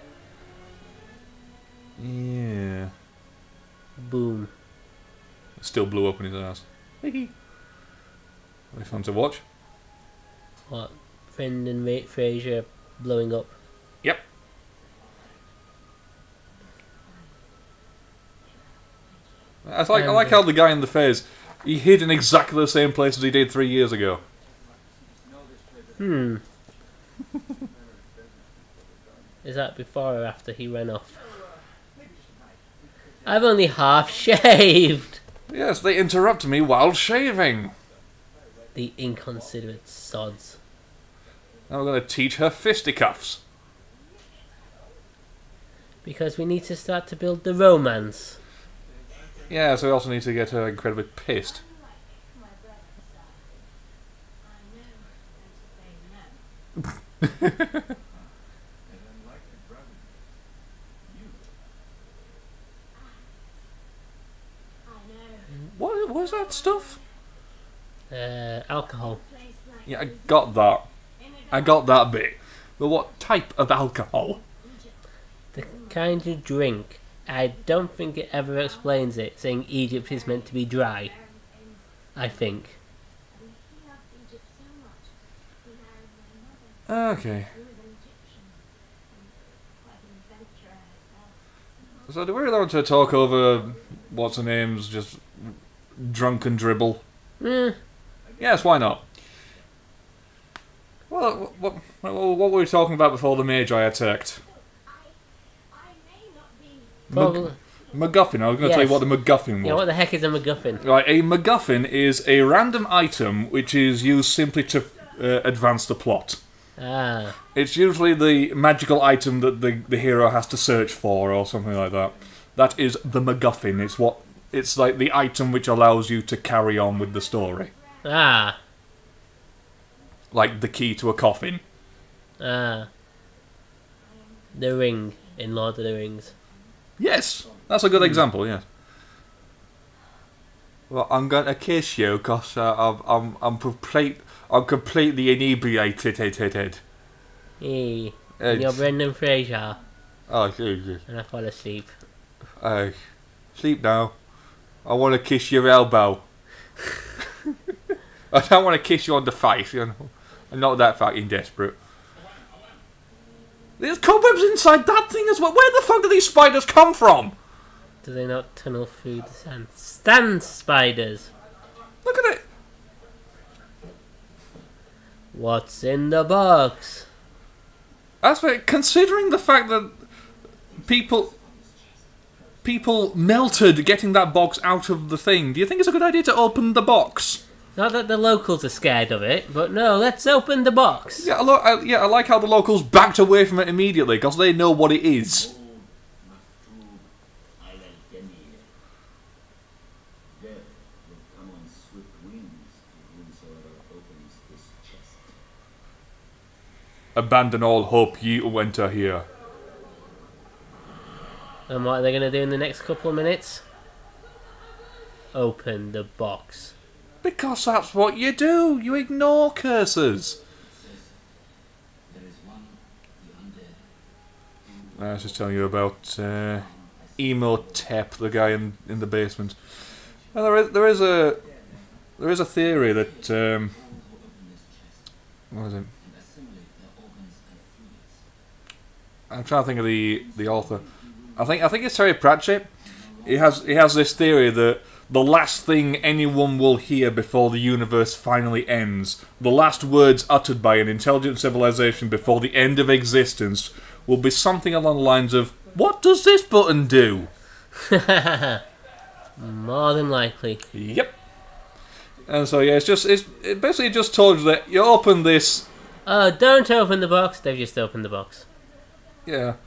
Yeah. Boom. Still blew up in his ass. Very fun to watch. What? Brendan Fraser blowing up. Yep. I like how the guy in the face, he hid in exactly the same place as he did 3 years ago. Hmm. Is that before or after he ran off? I've only half shaved! Yes, they interrupt me while shaving. The inconsiderate sods. Now we're going to teach her fisticuffs. Because we need to start to build the romance. Yeah, so we also need to get her incredibly pissed. My brother, sir. I know how to say no. I know. What was that stuff? Alcohol. Place like Yeah, I got that. I got that bit. But what type of alcohol? The kind you drink. I don't think it ever explains it, saying Egypt is meant to be dry. I think. he loved Egypt so much. He married my mother. Okay. She was an Egyptian. And quite an adventurer herself. So do we really want to talk over what's her name's just drunken dribble? Yes, why not? Well, what were we talking about before the Magi attacked? I may not be. Probably. MacGuffin. I was going to tell you Yes. what the MacGuffin was. Yeah, what the heck is a MacGuffin? Right, a MacGuffin is a random item which is used simply to advance the plot. Ah. It's usually the magical item that the hero has to search for, or something like that. That is the MacGuffin. It's like the item which allows you to carry on with the story, Ah. like the key to a coffin. Ah. The ring in Lord of the Rings. Yes, that's a good example. Yes. Well, I'm going to kiss you because I'm completely inebriated. Hey. And you're Brendan Fraser. Oh, Jesus. And I fall asleep. Oh, sleep now. I want to kiss your elbow. I don't want to kiss you on the face, you know. I'm not that fucking desperate. There's cobwebs inside that thing as well. Where the fuck do these spiders come from? Do they not tunnel through the sand? Stand spiders! Look at it. What's in the box? That's right. Considering the fact that people melted getting that box out of the thing, do you think it's a good idea to open the box? Not that the locals are scared of it, but no, let's open the box. Yeah, I like how the locals backed away from it immediately because they know what it is. Death will come on swift wings to whomsoever opens this chest. Abandon all hope, ye who enter here. And what are they going to do in the next couple of minutes? Open the box. Because that's what you do. You ignore curses. There is one, the undead. I was just telling you about Emo Tep, the guy in the basement. Well, there is a theory that what is it? I'm trying to think of the author. I think it's Terry Pratchett. He has this theory that the last thing anyone will hear before the universe finally ends, the last words uttered by an intelligent civilization before the end of existence, will be something along the lines of, "What does this button do?" More than likely. Yep. And so yeah, it basically just told you that you open this. Oh, don't open the box. They've just opened the box. Yeah.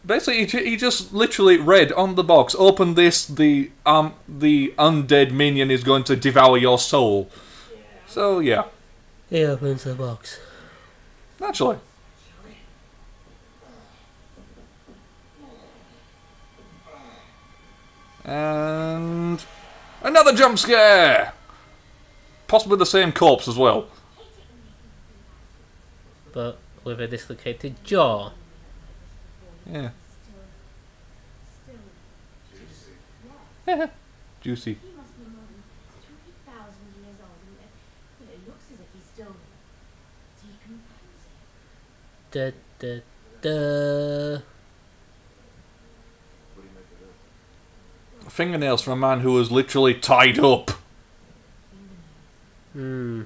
Basically, he just literally read on the box, "Open this, the undead minion is going to devour your soul." So, yeah. He opens the box. Naturally. And another jump scare! Possibly the same corpse as well. But with a dislocated jaw. Yeah. Juicy. He must be more than 3,000 years old, and it looks as if he's still decomposing. Da da da. fingernails from a man who was literally tied up. Hmm.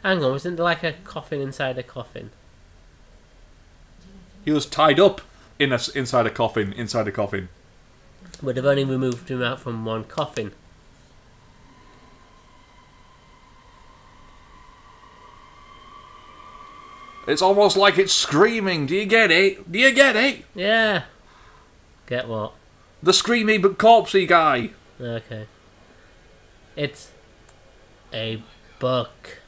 Hang on, wasn't there like a coffin inside a coffin? He was tied up inside a coffin, inside a coffin. But they've only removed him out from one coffin. It's almost like it's screaming. Do you get it? Do you get it? Yeah. Get what? The screamy but corpsey guy. Okay. It's a book.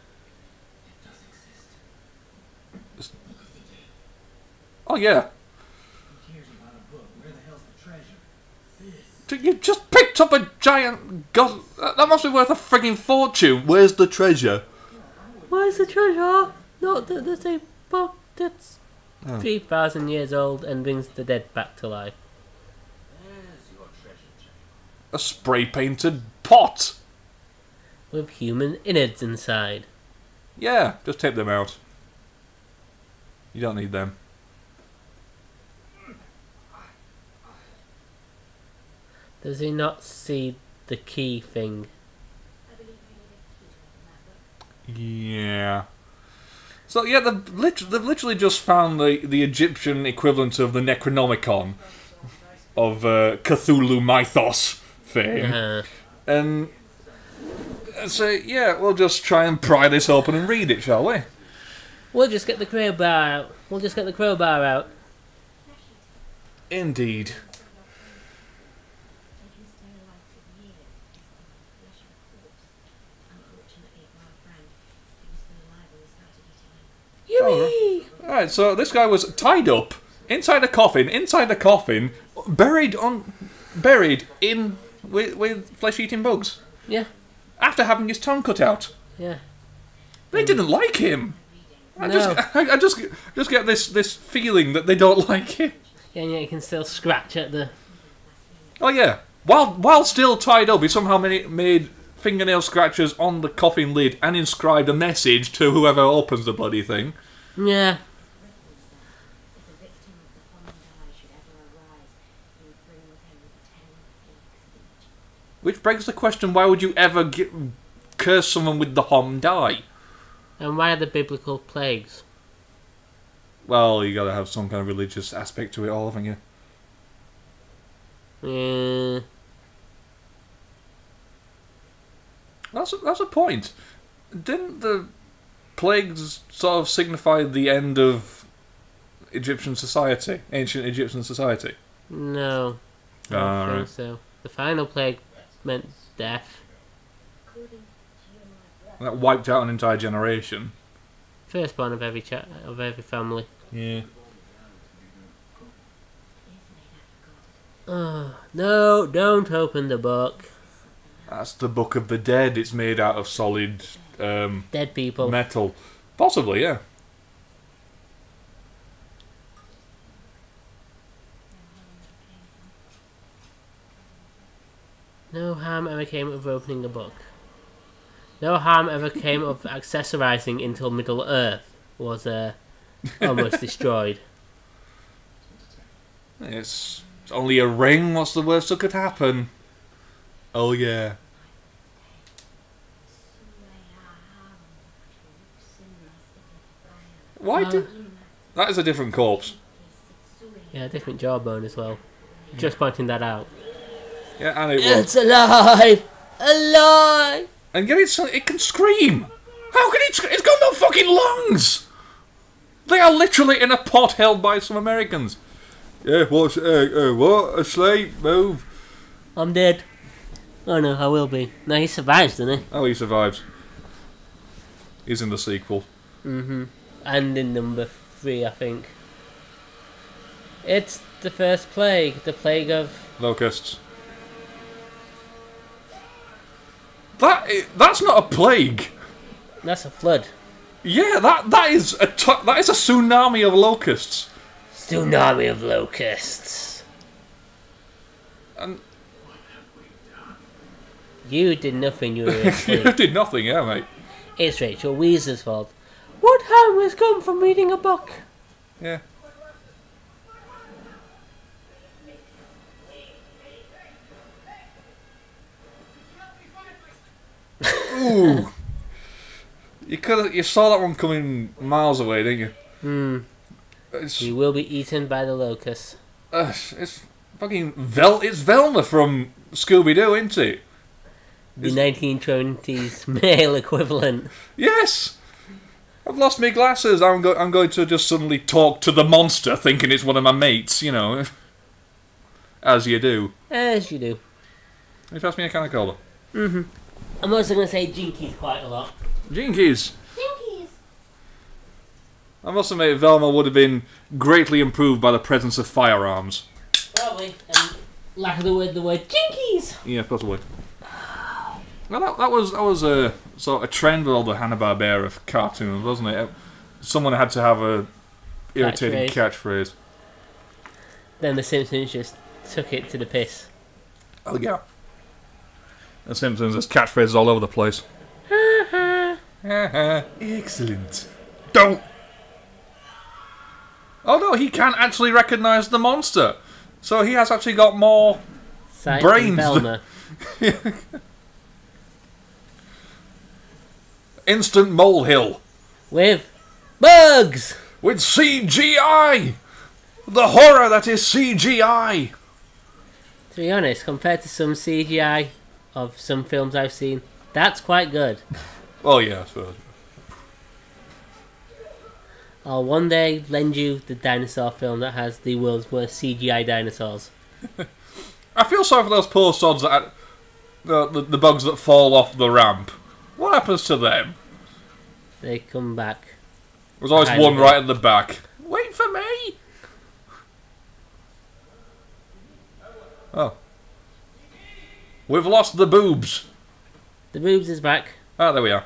Oh yeah. You just picked up a giant... God, that must be worth a frigging fortune. Where's the treasure? Where's the treasure? No, there's a book that's 3,000 years old and brings the dead back to life. A spray-painted pot. With human innards inside. Yeah, just take them out. You don't need them. Does he not see the key thing? Yeah. So yeah, they've literally just found the Egyptian equivalent of the Necronomicon of Cthulhu mythos fame, and so yeah, we'll just try and pry this open and read it, shall we? We'll just get the crowbar out. Indeed. Alright, so this guy was tied up inside a coffin, buried in with flesh-eating bugs. Yeah. After having his tongue cut out. Yeah. They didn't like him. I No. just get this feeling that they don't like him. Yeah, and yet you can still scratch at the... Oh yeah. While still tied up, he somehow made fingernail scratches on the coffin lid and inscribed a message to whoever opens the bloody thing. Yeah. Which begs the question, why would you ever curse someone with the hom die? And why are the biblical plagues? Well, you gotta have some kind of religious aspect to it all, haven't you? Yeah. That's a point. Didn't the plagues sort of signify the end of Egyptian society, ancient Egyptian society? No. I don't think so. The final plague meant death. That wiped out an entire generation. Firstborn of every family. Yeah. Oh, no, don't open the book. That's the Book of the Dead. It's made out of solid Dead people. metal. Possibly, yeah. No harm ever came of opening a book. No harm ever came of accessorizing until Middle Earth was almost destroyed. It's only a ring. What's the worst that could happen? Oh yeah. Why did... That is a different corpse. Yeah, different jawbone as well. Just pointing that out. Yeah, and It's alive! Alive! And yet it can scream! How can it scream? It's got no fucking lungs! They are literally in a pot held by some Americans. Yeah, what? Asleep, move. I'm dead. Oh no, I will be. No, he survives, doesn't he? Oh, he survives. He's in the sequel. Mm-hmm. And in number 3, I think. It's the first plague. The plague of... Locusts. That's not a plague. That's a flood. Yeah, that is a tsunami of locusts. Tsunami of locusts. And you did nothing, you were asleep. you did nothing, yeah, mate. It's Rachel Weezer's fault. What harm has come from reading a book? Yeah. Ooh! You saw that one coming miles away, didn't you? Hmm. He will be eaten by the locusts. It's fucking it's Velma from Scooby-Doo, isn't it? The 1920s male equivalent. Yes! I've lost my glasses. I'm going to just suddenly talk to the monster thinking it's one of my mates, you know. As you do. As you do. You pass me a can of cola. Mm-hmm. I'm also going to say Jinkies quite a lot. Jinkies! Jinkies! I must admit, Velma would have been greatly improved by the presence of firearms. Probably. And lack of the word Jinkies! Yeah, possibly. Well, that was a sort of trend with all the Hanna-Barbera cartoons, wasn't it? Someone had to have a irritating catchphrase. Then the Simpsons just took it to the piss. Oh yeah. The Simpsons, there's catchphrases all over the place. Excellent. Don't. Oh no, he can't actually recognise the monster. So he has actually got more Sight brains. Velma. Instant molehill. With bugs! With CGI! The horror that is CGI! To be honest, compared to some CGI of some films I've seen, that's quite good. Oh yeah, I suppose. I'll one day lend you the dinosaur film that has the world's worst CGI dinosaurs. I feel sorry for those poor sods that the bugs that fall off the ramp. What happens to them? They come back. There's always Behind one the- right at the back. Wait for me! Oh. We've lost the boobs. The boobs is back. Ah, there we are.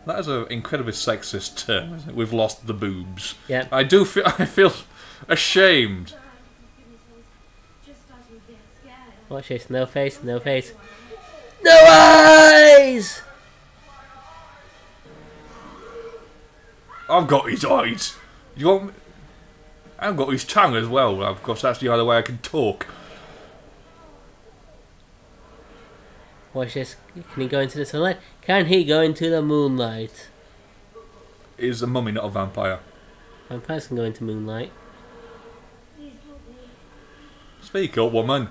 That is an incredibly sexist term, isn't it? We've lost the boobs. Yep. I feel ashamed. Just starting to get scared. Watch this. No face, no face. No eyes! I've got his eyes. You want me? I've got his tongue as well. Of course, that's the other way I can talk. Watch this. Can he go into the sunlight? Can he go into the moonlight? Is a mummy not a vampire? Vampires can go into moonlight. Please help me. Speak up, woman.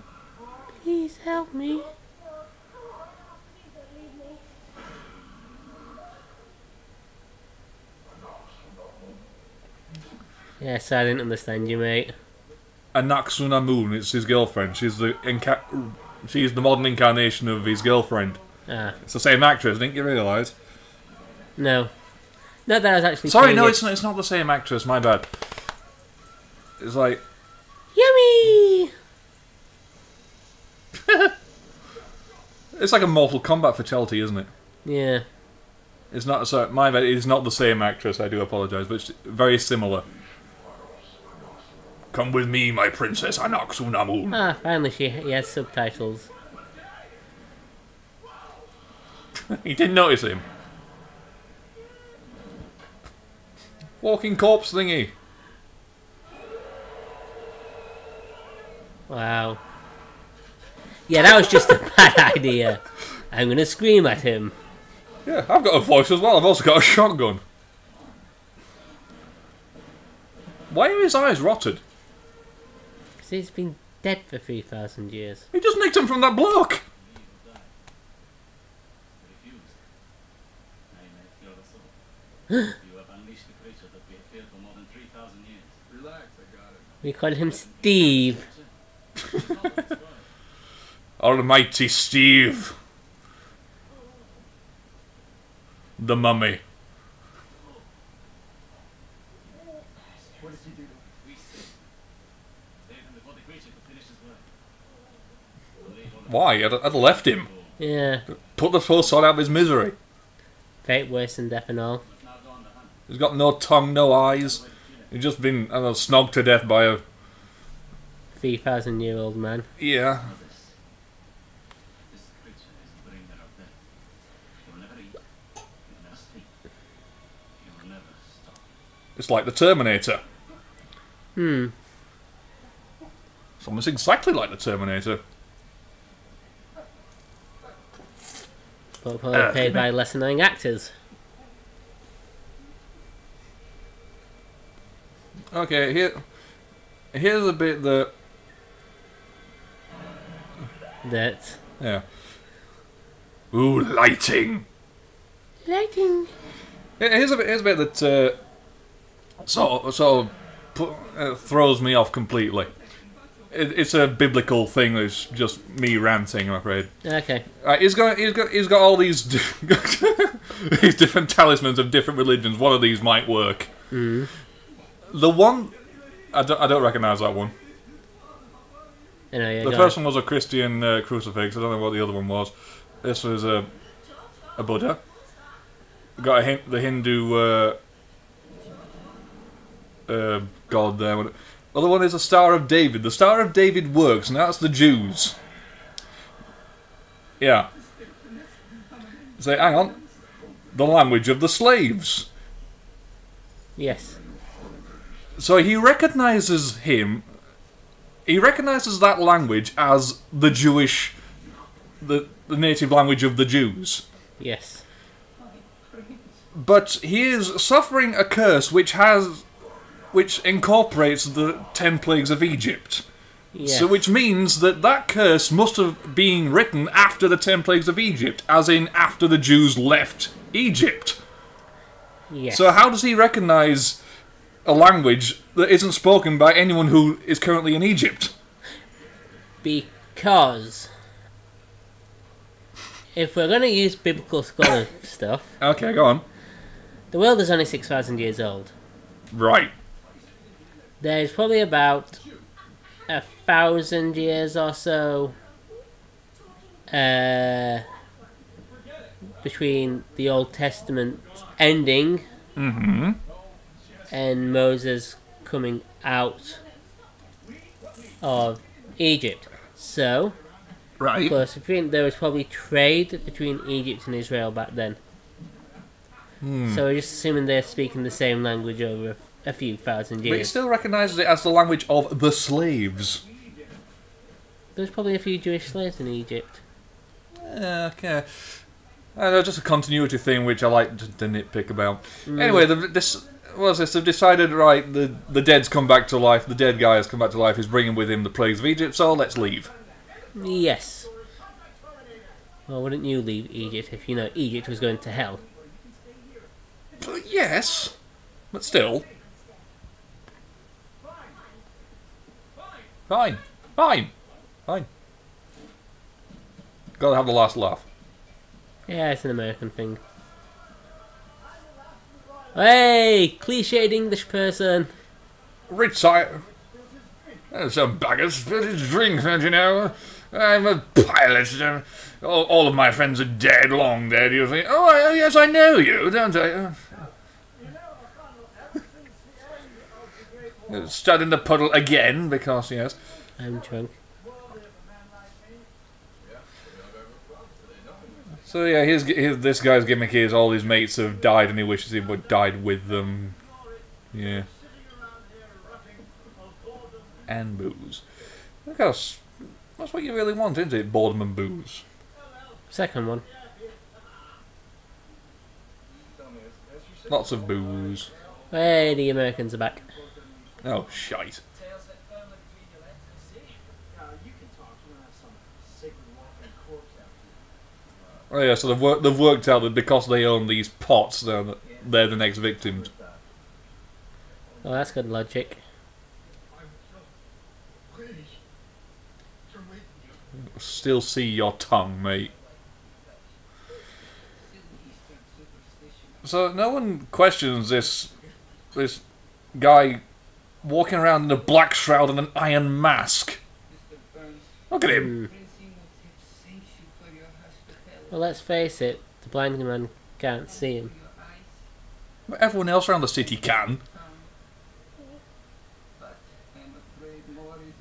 Please help me. Please don't leave me. Yes, I didn't understand you, mate. Anaxuna Moon. It's his girlfriend. She's the modern incarnation of his girlfriend. Ah, It's the same actress. Didn't you realise? no. Not that I was actually Sorry, paying no, it. it's not the same actress. My bad. It's like Yummy! it's like a Mortal Kombat fatality, isn't it? Yeah. It's not. Sorry, my bad. It's not the same actress. I do apologise, but it's very similar. Come with me, my princess, Anaxuna Moon. Ah, finally he has subtitles. He didn't notice him. Walking corpse thingy. Wow. Yeah, that was just a bad idea. I'm gonna scream at him. Yeah, I've got a voice as well. I've also got a shotgun. Why are his eyes rotted? Because he's been dead for 3,000 years. He just nicked him from that bloke. Refused. I met your soul. You have unleashed the creature that we have feared for more than 3,000 years. Relax, I got it. We call him Steve. Almighty Steve. The mummy. What did you do? We saved him before the creature could finish his work. Why? I'd have left him. Yeah. Put the poor sod out of his misery. Fate worse than death and all. Now go on the hunt. He's got no tongue, no eyes. He's just been, I don't know, snogged to death by a... 3,000-year-old man. Yeah. This creature is the bringer of death. He will never eat. He will never sleep. He will never stop. It's like the Terminator. Hmm. It's almost exactly like the Terminator. But probably paid by less annoying actors. Okay, here's a bit that... Yeah. Ooh, lighting! Lighting! Here's a bit that sort of throws me off completely. It's a biblical thing that's just me ranting, I'm afraid. Okay. He's got all these these different talismans of different religions. One of these might work. Mm. The one I don't recognise that one. Anyway, The first one was a Christian crucifix. I don't know what the other one was. This was a Buddha. Got the Hindu god there. Other one is a Star of David. The Star of David works, and that's the Jews. Yeah. Say, hang on. The language of the slaves. Yes. So he recognises He recognises that language as the Jewish, the native language of the Jews. Yes. But he is suffering a curse which incorporates the 10 plagues of Egypt. Yes. So which means that curse must have been written after the 10 plagues of Egypt, as in after the Jews left Egypt. Yes. So how does he recognise a language that isn't spoken by anyone who is currently in Egypt? Because if we're going to use biblical scholar stuff, Okay, go on. the world is only 6,000 years old. Right. There's probably about 1,000 years or so between the Old Testament ending and Moses coming out of Egypt. So, Right. close. I think there was probably trade between Egypt and Israel back then. So we're just assuming they're speaking the same language over a few thousand But he years. still recognises it as the language of the slaves. There's probably a few Jewish slaves in Egypt. Okay. I know, just a continuity thing which I like to nitpick about. Anyway, they've decided, right, the dead's come back to life, the dead guy has come back to life, he's bringing with him the plagues of Egypt, so let's leave. Yes. Well, wouldn't you leave Egypt if you know Egypt was going to hell? But yes, but still. Fine. Gotta have the last laugh. Yeah, it's an American thing. Hey! Cliched English person! Retire. Some bugger spilled his drink, don't you know? I'm a pilot. All of my friends are dead, long dead. You think, oh, yes, I know you, don't I? Stood in the puddle again, because, yes. I'm drunk. So, yeah, this guy's gimmick is all his mates have died and he wishes he would died with them. Yeah. And booze. Because that's what you really want, isn't it? Boredom and booze. Second one. Lots of booze. Hey, the Americans are back. Oh, shite. Oh yeah, so they've worked out that because they own these pots, they're the next victims. Oh, that's good logic. Still see your tongue, mate. So no one questions this guy walking around in a black shroud and an iron mask. Look at him. Well, let's face it, the blind man can't see him. But everyone else around the city can.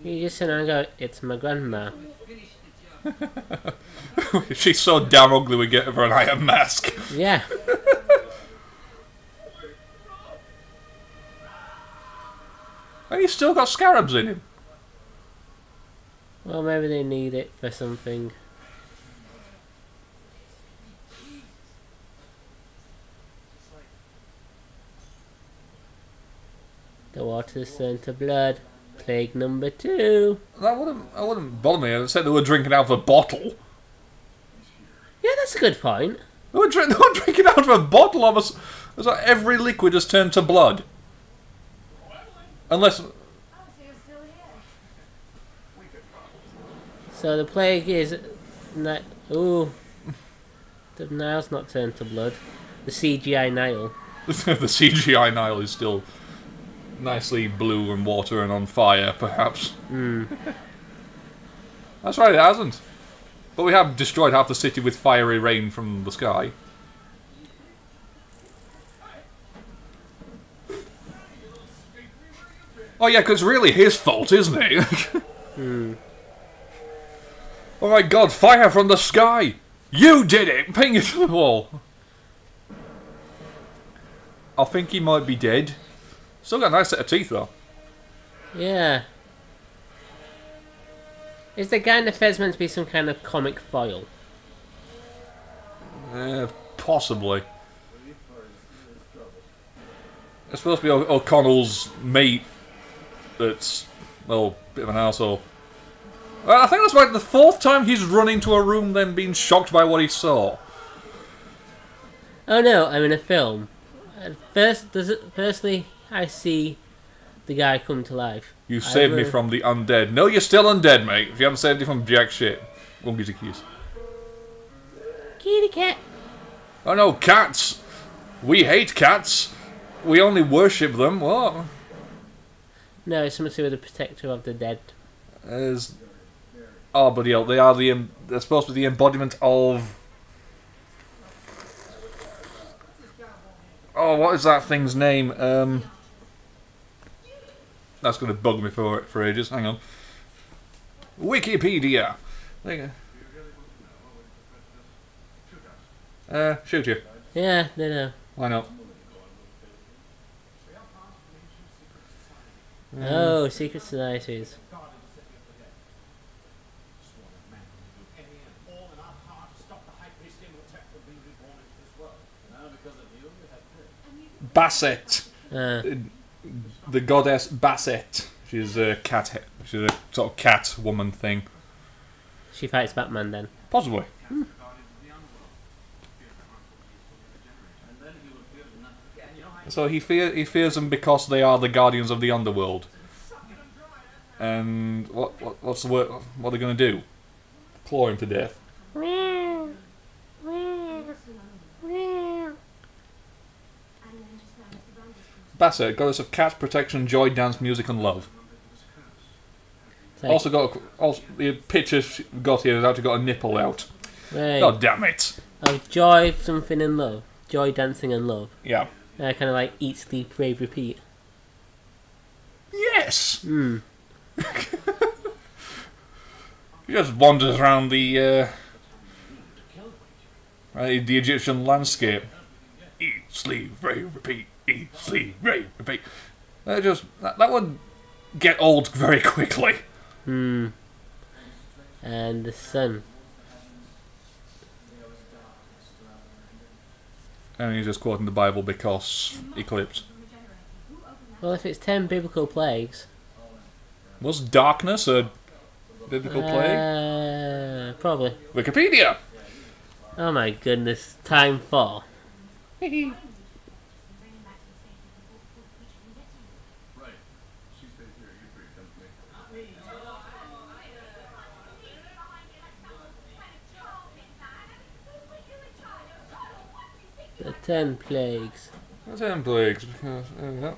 You just sit down and go, it's my grandma. She's so damn ugly we get her an iron mask. Yeah. And he's still got scarabs in him. Well, maybe they need it for something. The waters turn to blood. Plague number 2. That wouldn't bother me. I said they were drinking out of a bottle. Yeah, that's a good point. They were drinking out of a bottle of us. It's like every liquid has turned to blood. Unless... So the plague is... Ooh. The Nile's not turned to blood. The CGI Nile. the CGI Nile is still nicely blue and water and on fire, perhaps. That's right, it hasn't. But we have destroyed half the city with fiery rain from the sky. Oh yeah, because it's really his fault, isn't it? Oh my god, fire from the sky! You did it! Ping it to the wall! I think he might be dead. Still got a nice set of teeth though. Yeah. Is the guy in the fez meant to be some kind of comic foil? Possibly. It's supposed to be O'Connell's mate that's, well, a bit of an arsehole. I think that's like the 4th time he's run into a room then being shocked by what he saw. Oh no, I'm in a film. Firstly, I see the guy come to life. You saved me from the undead. No, you're still undead, mate. If you haven't saved me from jack shit. Won't get a kiss. Kitty cat. Oh no, cats! We hate cats! We only worship them. What? No, it's something to do with the protector of the dead. Oh, bloody hell, they're supposed to be the embodiment of... Oh, what is that thing's name? That's going to bug me for ages. Hang on. Wikipedia! There you go. Shoot you. Yeah, no. Why not? Oh, secret societies. Basset. The goddess Basset. She's a cat. She's a sort of cat woman thing. She fights Batman then. Possibly. So he fears them because they are the guardians of the underworld. And what's the word? What are they going to do? Claw him to death. Basset, goddess of cat protection, joy, dance, music, and love. Like, Also, the picture she got here has actually got a nipple out. right. God damn it! Of joy, something, and love. Joy, dancing, and love. Yeah. Kind of like eat, sleep, rave, repeat. Yes. Hmm. He just wanders around the Egyptian landscape. Eat, sleep, rave, repeat. Eat, sleep, rave, repeat. That would get old very quickly. Hmm. And the sun. And he's just quoting the Bible because eclipse. Well, if it's 10 biblical plagues. Was darkness a biblical plague? Probably. Wikipedia! Oh my goodness. Time for. The 10 plagues. The 10 plagues, because there we go.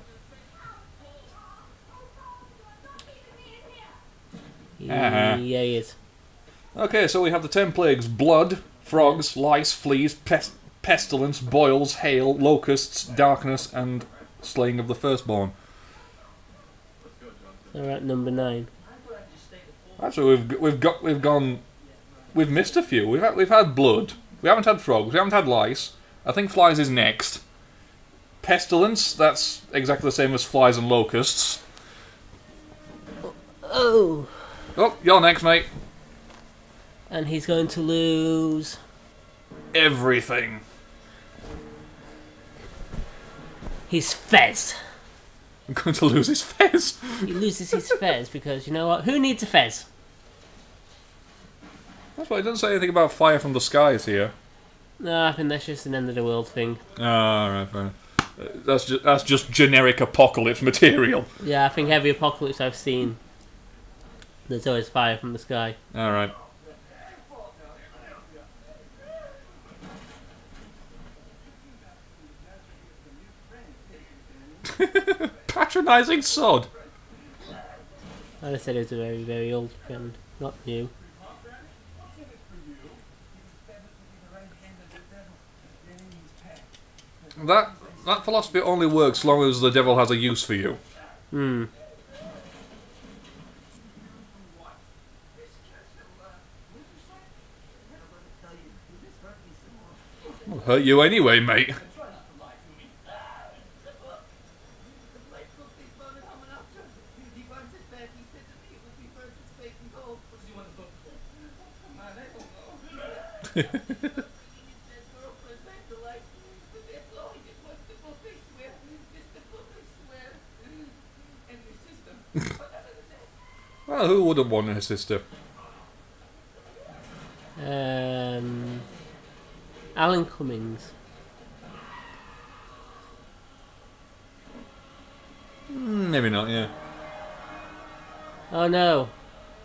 Yeah, he is. Okay, so we have the 10 plagues: blood, frogs, lice, fleas, pestilence, boils, hail, locusts, darkness, and slaying of the firstborn. So we're at number 9. Actually, we've missed a few. We've had blood. We haven't had frogs. We haven't had lice. I think flies is next. Pestilence, that's exactly the same as flies and locusts. Oh! Oh, you're next, mate. And he's going to lose... everything. his fez. I'm going to lose his fez. He loses his fez because, you know what? Who needs a fez? That's why it doesn't say anything about fire from the skies here. No, I think that's just an end of the world thing. Ah, right, fair enough. That's just generic apocalypse material. Yeah, I think every apocalypse I've seen, there's always fire from the sky. Alright. Patronising sod. I said it was a very, very old friend, not new. That philosophy only works as long as the devil has a use for you. Hmm. It'll hurt you anyway, mate. The light book they found in Hamunaptra. He wants it back. He said to me it would be worth its weight in gold. What does he want the book for? Come on, I don't know. He said girlfriend back to life. But that's all he did was the book, I swear. It's the book, I swear. And your sister. Well, who wouldn't want a sister? Alan Cummings. Maybe not, yeah. Oh no,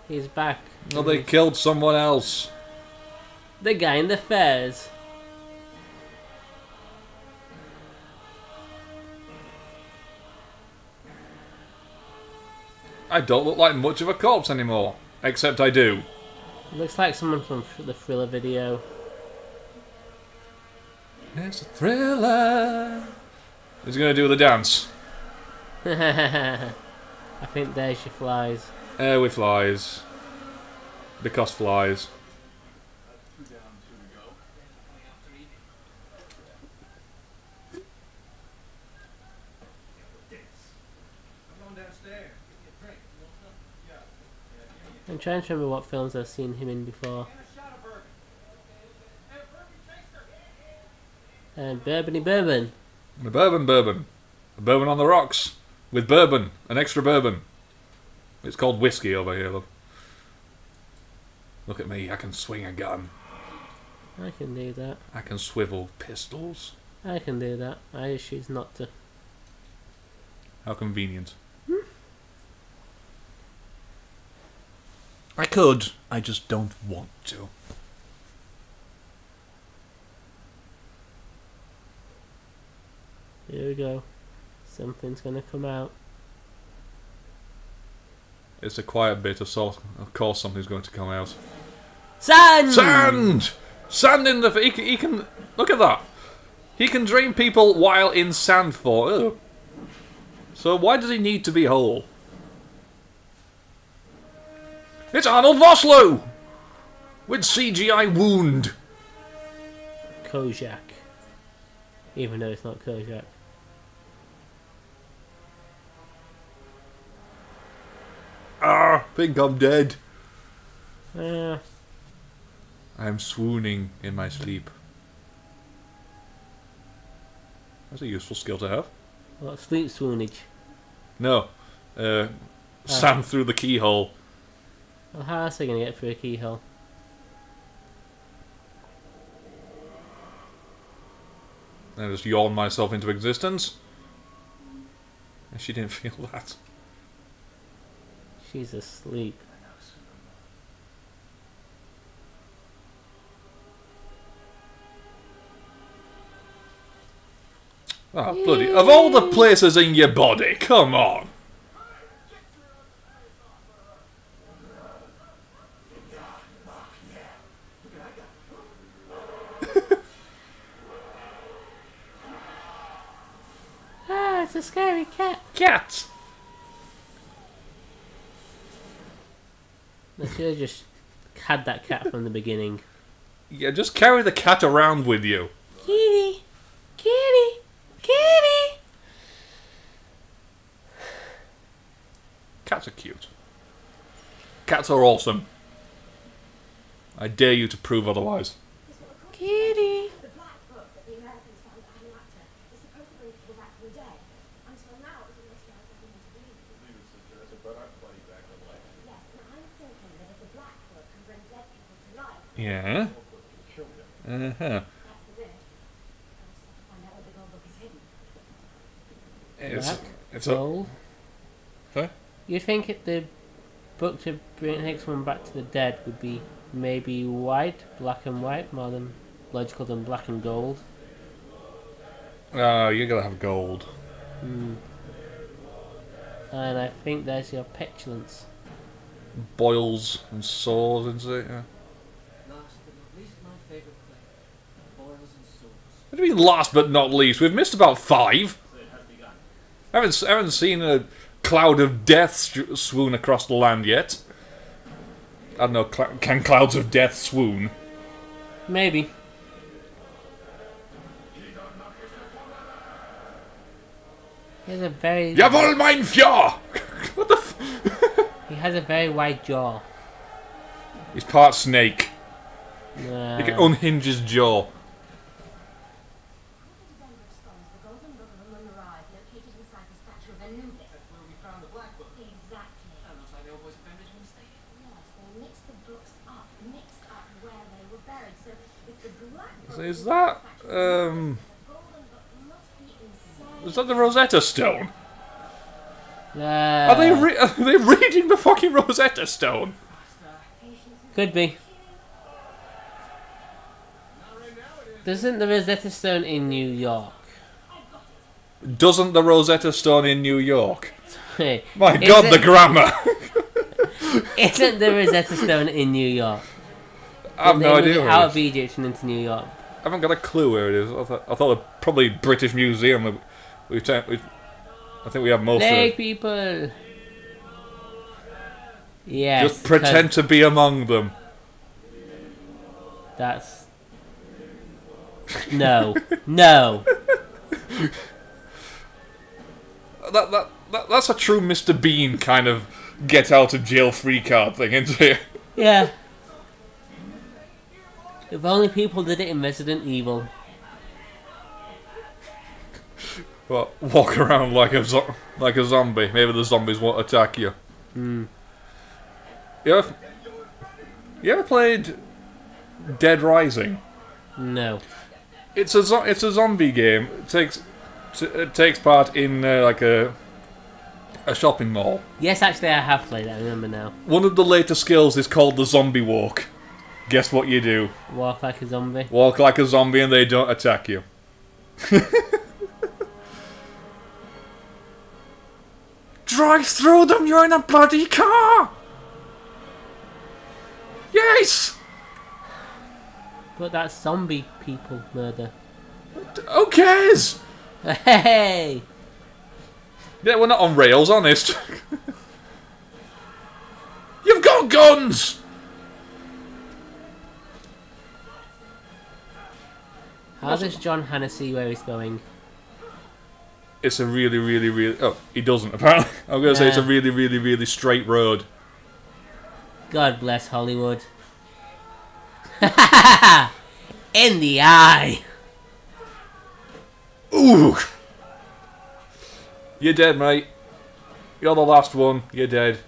he's back. No, they killed someone else. The guy in the fez. I don't look like much of a corpse anymore. Except I do. Looks like someone from the Thriller video. It's a thriller. Who's going to do the dance? I think there she flies. With flies. Because flies. I'm trying to remember what films I've seen him in before. And Bourbony Bourbon. A bourbon. A bourbon on the rocks. With bourbon. An extra bourbon. It's called whiskey over here, love. Look at me, I can swing a gun. I can do that. I can swivel pistols. I can do that. I just choose not to. How convenient. I could, I just don't want to. Here we go. Something's gonna come out. It's a quiet bit, of course something's going to come out. Sand! Sand! Sand in the... He can... Look at that. He can drain people while in sand for... Ugh. So why does he need to be whole? It's Arnold Vosloo! With CGI wound. Kojak. Even though it's not Kojak. Ah, think I'm dead. Uh, I'm swooning in my sleep. That's a useful skill to have. what, sleep swoonage? No. Sand through the keyhole. Well, how else are they gonna get through a keyhole? And I just yawn myself into existence. And she didn't feel that. She's asleep. Oh, bloody... Of all the places in your body, come on! Ah, it's a scary cat. Cat! I should have just had that cat from the beginning. Yeah, just carry the cat around with you. Kitty! Kitty! Kitty! Cats are cute. Cats are awesome. I dare you to prove otherwise. Kitty! The black book that the Americans found at Hamunaptra is supposed to bring people back from the dead. Until now, it was investigated Yeah. Uh-huh. That's the bit. I just have to find out where the gold book is hidden. It's, Black, it's gold. Huh? You'd think the book to bring Hicksman back to the dead would be maybe white, black and white, more than logical than black and gold. Oh, you're gonna have gold. Hmm. And I think there's your petulance. Boils and sores, isn't it? Yeah. Last but not least, my favourite play. Boils and swords. What do you mean last but not least? We've missed about 5. I haven't seen a cloud of death swoon across the land yet. I don't know, can clouds of death swoon? Maybe. He has a very Jawohl, mein Fjord! What the f... he has a very wide jaw. He's part snake. He can unhinge his jaw. Denver stones, the golden book of the mirage located inside the statue of Anubis. That's where we found the black book. Exactly. That looks like the old boys of Benjamin State. Yes, they mixed the books up, mixed up where they were buried. So if the black book So is that, the golden book must be inside. is that the Rosetta Stone? Uh, Are they reading the fucking Rosetta Stone? Could be. Doesn't the Rosetta Stone in New York? Doesn't the Rosetta Stone in New York? Hey, My God, the grammar! Isn't the Rosetta Stone in New York? I have no They moved idea it where out it of is. Egypt and into New York. I haven't got a clue where it is. I thought probably British Museum. I think we have most of Plague it. people. Yes. Just pretend to be among them. That's no, no. That's a true Mr. Bean kind of get out of jail free card thing, isn't it? Yeah. If only people did it in Resident Evil. Well, walk around like a zombie. Maybe the zombies won't attack you. Hmm. You ever played Dead Rising? No. It's a zombie game. It takes part in like a shopping mall. Yes, actually, I have played it. I remember now. One of the later skills is called the zombie walk. Guess what you do? Walk like a zombie. Walk like a zombie and they don't attack you. Drive through them, you're in a bloody car! Yes! But that's zombie people murder. Who cares? Hey! Yeah, we're not on rails, honest. You've got guns! How does John Hannah see where he's going? It's a really, really, really... Oh, he doesn't, apparently. I'm going to say it's a really, really, really straight road. God bless Hollywood. In the eye! Ooh! You're dead, mate. You're the last one. You're dead.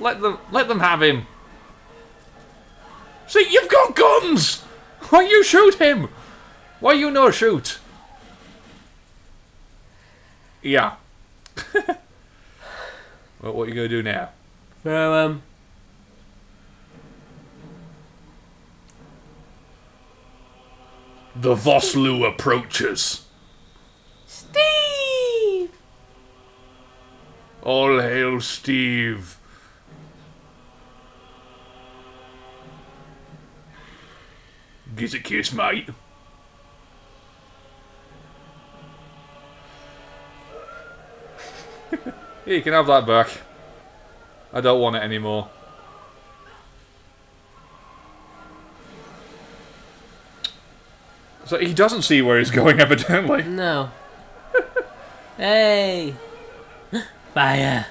Let them have him. See, you've got guns! Why you shoot him? Why you no shoot? Yeah. Well, what are you going to do now? So, The Vosloo approaches. Steve! All hail Steve. Get a kiss, mate. Here, you can have that back. I don't want it anymore. So he doesn't see where he's going, evidently. No. Hey! Fire!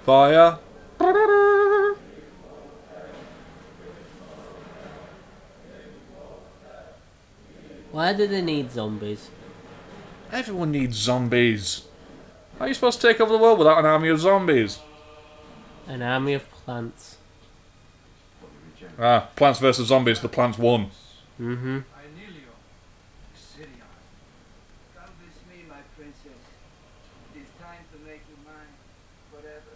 Fire. Why do they need zombies? Everyone needs zombies. How are you supposed to take over the world without an army of zombies? An army of plants. Ah, Plants vs Zombies. The plants won. Mm-hmm. Come with me, my princess. It is time to make you mine forever.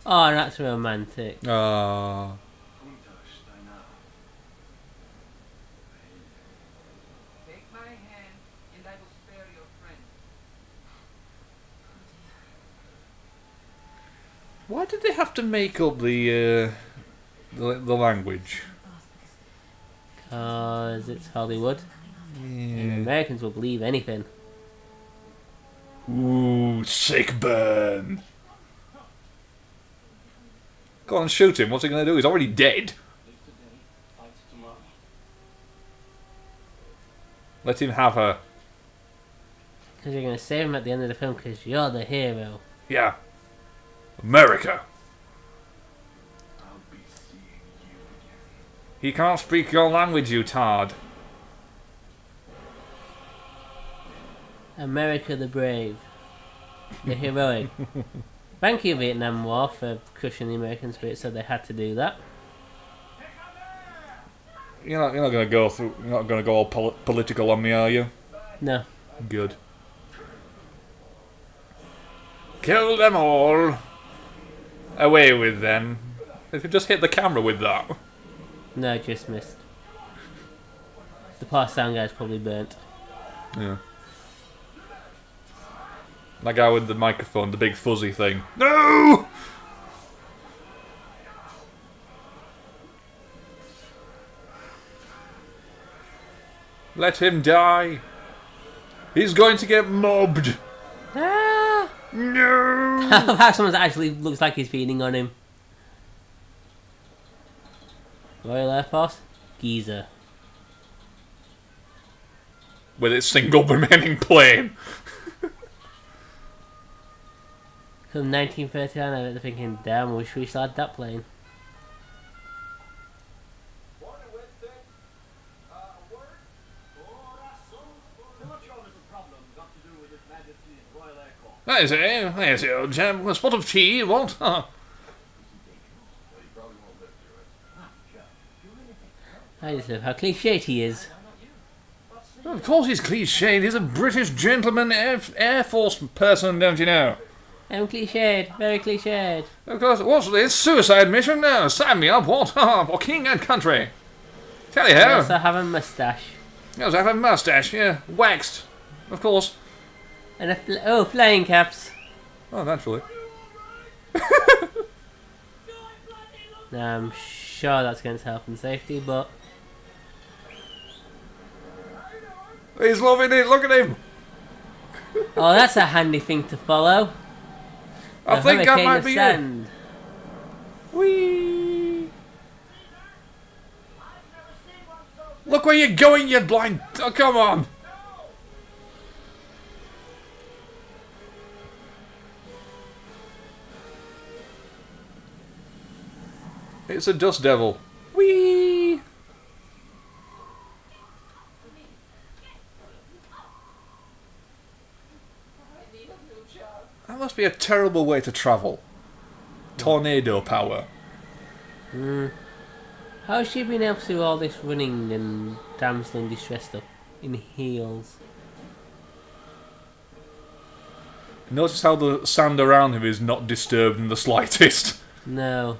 Oh, that's romantic. Ah. Take my hand, and I will spare your friend. Why did they have to make up the language? Because it's Hollywood. And Americans will believe anything. Ooh, sick burn. Go on, shoot him. What's he going to do? He's already dead. Let him have her. Because you're going to save him at the end of the film because you're the hero. Yeah. America. He can't speak your language, you tard. America the brave. The heroic. Thank you, Vietnam War, for crushing the American spirit, so they had to do that. You're not going to go through. You're not going to go all political on me, are you? No. Good. Kill them all. Away with them. If you just hit the camera with that. No, just missed. The poor sound guy's probably burnt. Yeah. That guy with the microphone, the big fuzzy thing. No! Let him die. He's going to get mobbed. Ah! No! How someone actually looks like he's feeding on him. Royal Air Force? Geezer. With its single remaining plane. From 1939, I was thinking, damn, I wish we still had that plane. I say, old chap, a spot of tea, you want? I just love how cliched he is. Of course he's cliched. He's a British gentleman Air Force person, don't you know? I'm cliched, very cliched. Of course, what's this? Suicide mission? No, sign me up, what? For king and country. Tell you I how. also have a moustache. Yes, I have a moustache, yeah. Waxed. Of course. And flying caps. Oh, naturally. Now, I'm sure that's against health and safety, but... He's loving it, look at him. Oh, that's a handy thing to follow. I think that might be it. Sand. Whee! Look where you're going, you blind... Oh, come on. It's a dust devil. Whee! That must be a terrible way to travel. Tornado power. How's she been able to do all this running and damsel in distress stuff in heels? Notice how the sand around him is not disturbed in the slightest. No.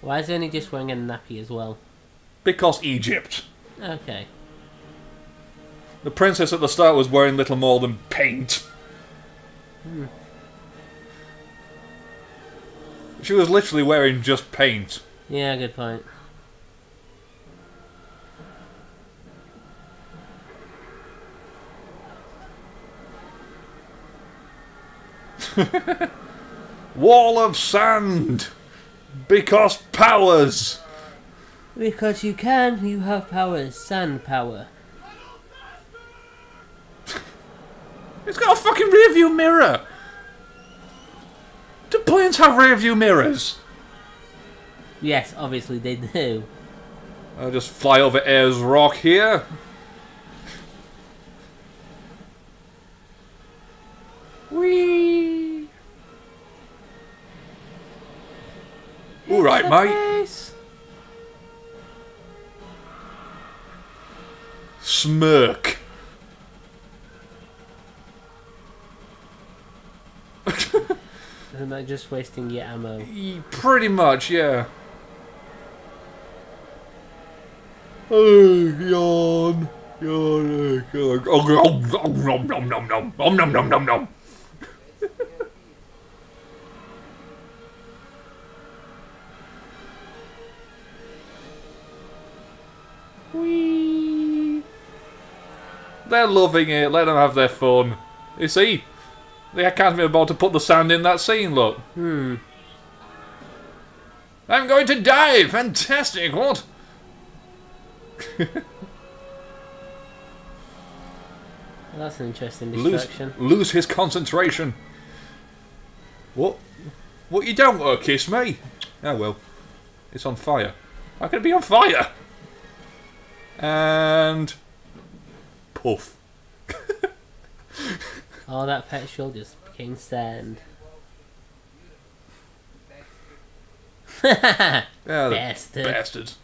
Why is he only just wearing a nappy as well? Because Egypt. Okay. The princess at the start was wearing little more than paint. She was literally wearing just paint. Yeah, good point. Wall of sand! Because powers! Because you can, you have powers. Sand power. It's got a fucking rear view mirror! Do planes have rear view mirrors? Yes, obviously they do. I'll just fly over Ayers Rock here. Whee! Alright, mate. Smirk. Isn't that just wasting your ammo? Pretty much, yeah. Oh, yawn. Yawn. Oh, nom nom nom nom. Nom nom nom nom nom. Whee. They're loving it. Let them have their fun. You see? The Academy are about to put the sand in that scene, look. I'm going to die! Fantastic, what? That's an interesting distraction. Lose his concentration. What? What, you don't want to kiss me? Oh well. It's on fire. How can it be on fire? And... poof. Oh, that petrol just became sand. Yeah, Bastard. bastards.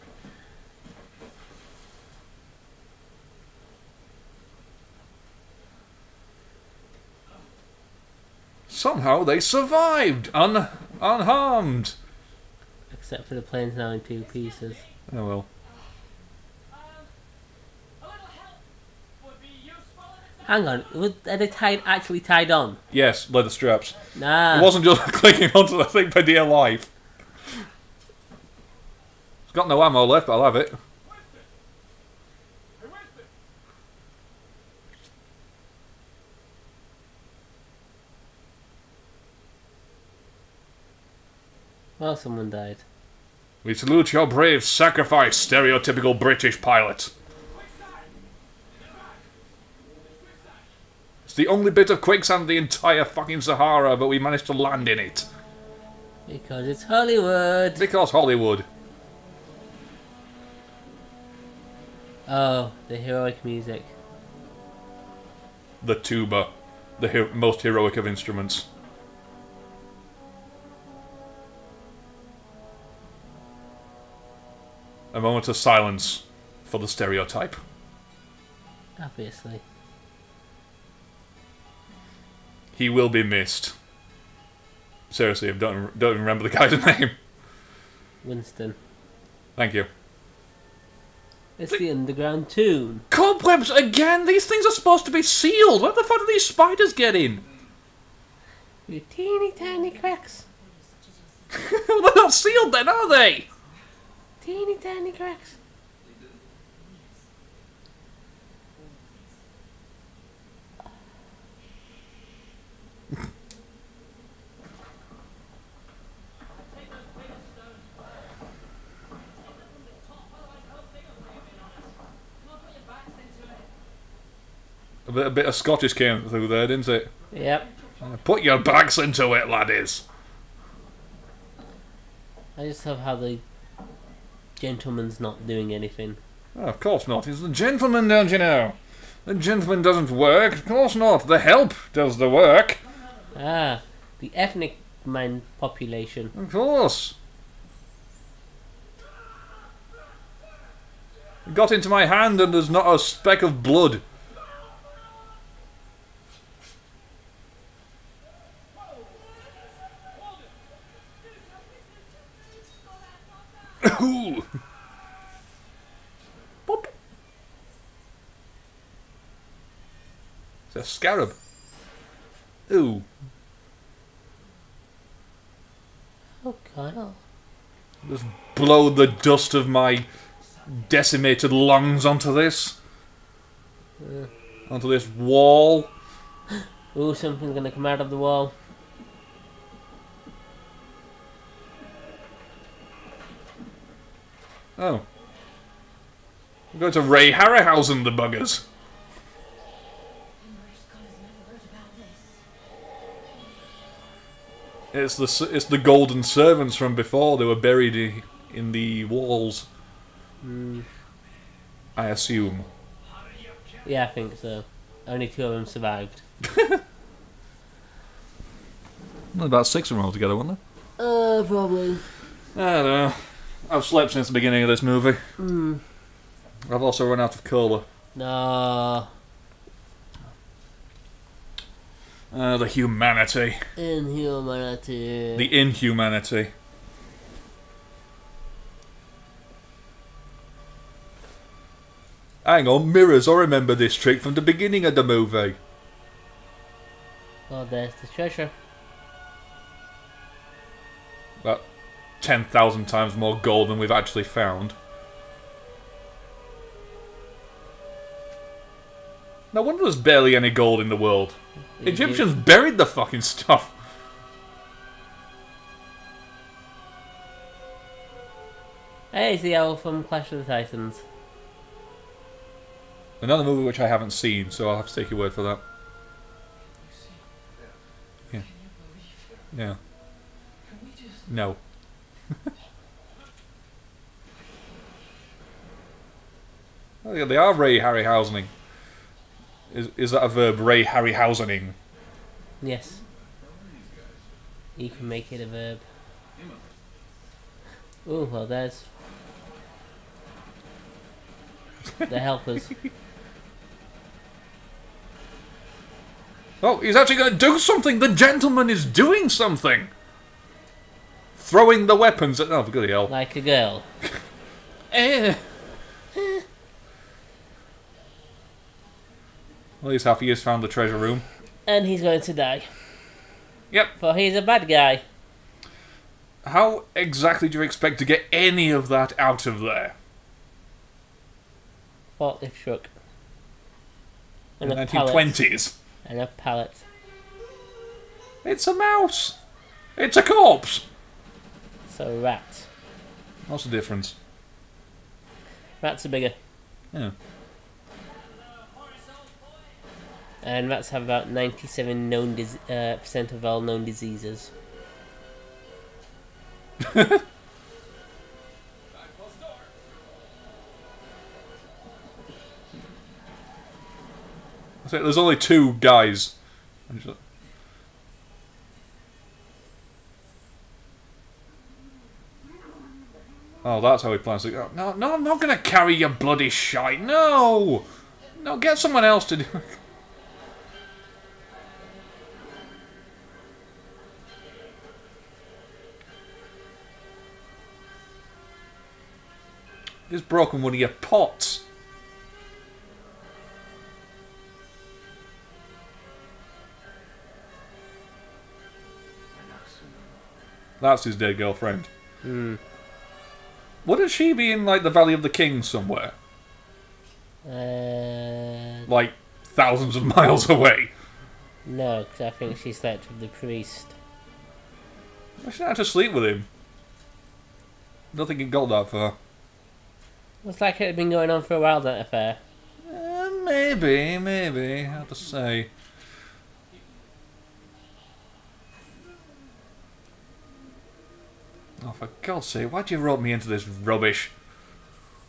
Somehow they survived, unharmed. Except for the plane's now in 2 pieces. Oh well. Hang on, are they actually tied on? Yes, leather straps. Nah. It wasn't just clicking onto the thing for dear life. It's got no ammo left, but I'll have it. Well, someone died. We salute your brave sacrifice, stereotypical British pilot. It's the only bit of quicksand in the entire fucking Sahara, but we managed to land in it. Because it's Hollywood. Because Hollywood. Oh, the heroic music. The tuba. The most heroic of instruments. A moment of silence for the stereotype. Obviously. He will be missed. Seriously, I don't even remember the guy's name. Winston. Thank you. It's the underground tune. Cobwebs again? These things are supposed to be sealed. Where the fuck do these spiders get in? With teeny tiny cracks. Well, they're not sealed then, are they? Teeny tiny cracks. A bit of Scottish came through there, didn't it? Yep. Put your backs into it, laddies. I just love how the gentleman's not doing anything. Oh, of course not. He's the gentleman, don't you know? The gentleman doesn't work. Of course not. The help does the work. Ah, the ethnic man population. Of course. It got into my hand and there's not a speck of blood. Ooh. Pop. It's a scarab. Ooh. Oh, God. Just blow the dust of my decimated lungs onto this. Onto this wall. Ooh, something's gonna come out of the wall. Oh. We're going to Ray Harryhausen, the buggers. It's the golden servants from before. They were buried in the walls. I assume. Yeah, I think so. Only 2 of them survived. About 6 of them altogether, weren't there? Probably. I don't know. I've slept since the beginning of this movie. I've also run out of cola. No. The humanity. Inhumanity. The inhumanity. Hang on, mirrors, I remember this trick from the beginning of the movie. Oh, there's the treasure. About 10,000 times more gold than we've actually found. No wonder there's barely any gold in the world. Egyptians buried the fucking stuff. Hey, it's the owl from Clash of the Titans. Another movie which I haven't seen, so I'll have to take your word for that. Yeah. Yeah. No. Oh yeah, they are Ray Harryhausening. Is that a verb? Ray Harryhausening. Yes. You can make it a verb. Oh, well, there's the helpers. Oh, he's actually going to do something! The gentleman is doing something! Throwing the weapons at... Oh, for goody hell. Like a girl. Eh. Well, he's happy he's found the treasure room. And he's going to die. Yep. For he's a bad guy. How exactly do you expect to get any of that out of there? Forklift truck. In And the a pallet. 1920s. And a pallet. It's a mouse! It's a corpse! So rat. What's the difference? Rats are bigger. Yeah. And rats have about 97 known percent of all known diseases. So there's only two guys. Oh, that's how he plans to go. No, no, I'm not going to carry your bloody shite. No! No, get someone else to do it. He's broken one of your pots. That's his dead girlfriend. Wouldn't she be in, like, the Valley of the Kings somewhere? Like, thousands of miles away? No, because I think she slept with the priest. I should have to sleep with him. I don't think it got that far. Looks like it had been going on for a while, that affair. Maybe. Hard to say. Oh, for God's sake, why'd you rope me into this rubbish?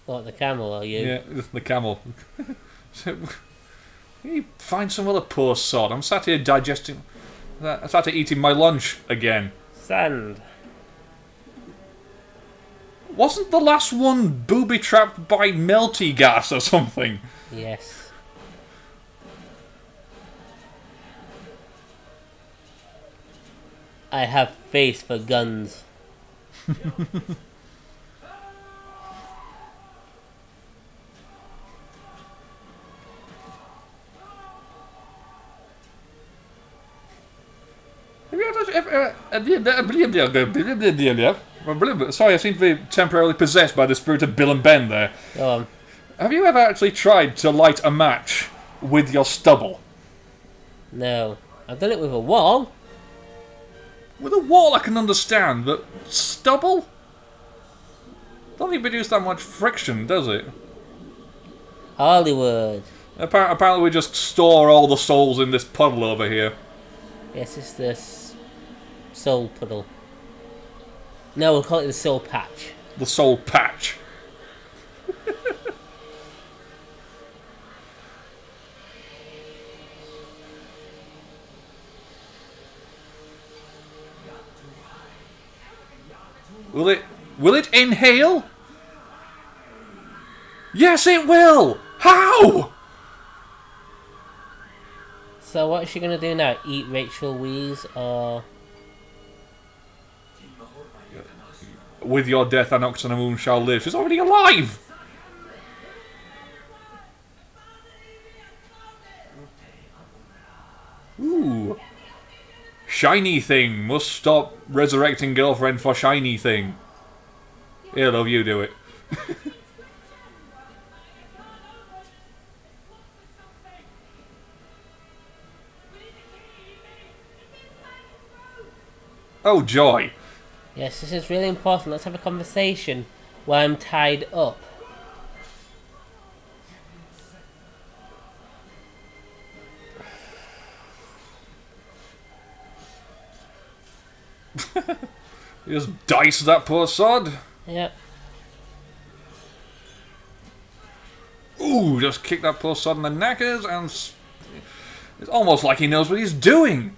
What, the camel or you? Yeah, the camel. So, you find some other poor sod. I'm sat here digesting... I started eating my lunch again. Sand. Wasn't the last one booby-trapped by melty gas or something? Yes. I have face for guns. Sorry, I seem to be temporarily possessed by the spirit of Bill and Ben there. Go on. Have you ever actually tried to light a match with your stubble? No. I've done it with a wall. With a wall I can understand, but stubble? Doesn't produce that much friction, does it? Hollywood. Apparently we just store all the souls in this puddle over here. Yes, it's this soul puddle. No, we'll call it the soul patch. The soul patch. Will it inhale? Yes, it will! How? So what's she gonna do now? Eat Rachel Weisz or... With your death, Anoxanamun shall live. She's already alive! Ooh. Shiny thing. Must stop resurrecting girlfriend for shiny thing. Here, love, you do it. Oh, joy. Yes, this is really important. Let's have a conversation while I'm tied up. You just dice that poor sod. Yep. Ooh, just kick that poor sod in the knackers, and it's almost like he knows what he's doing.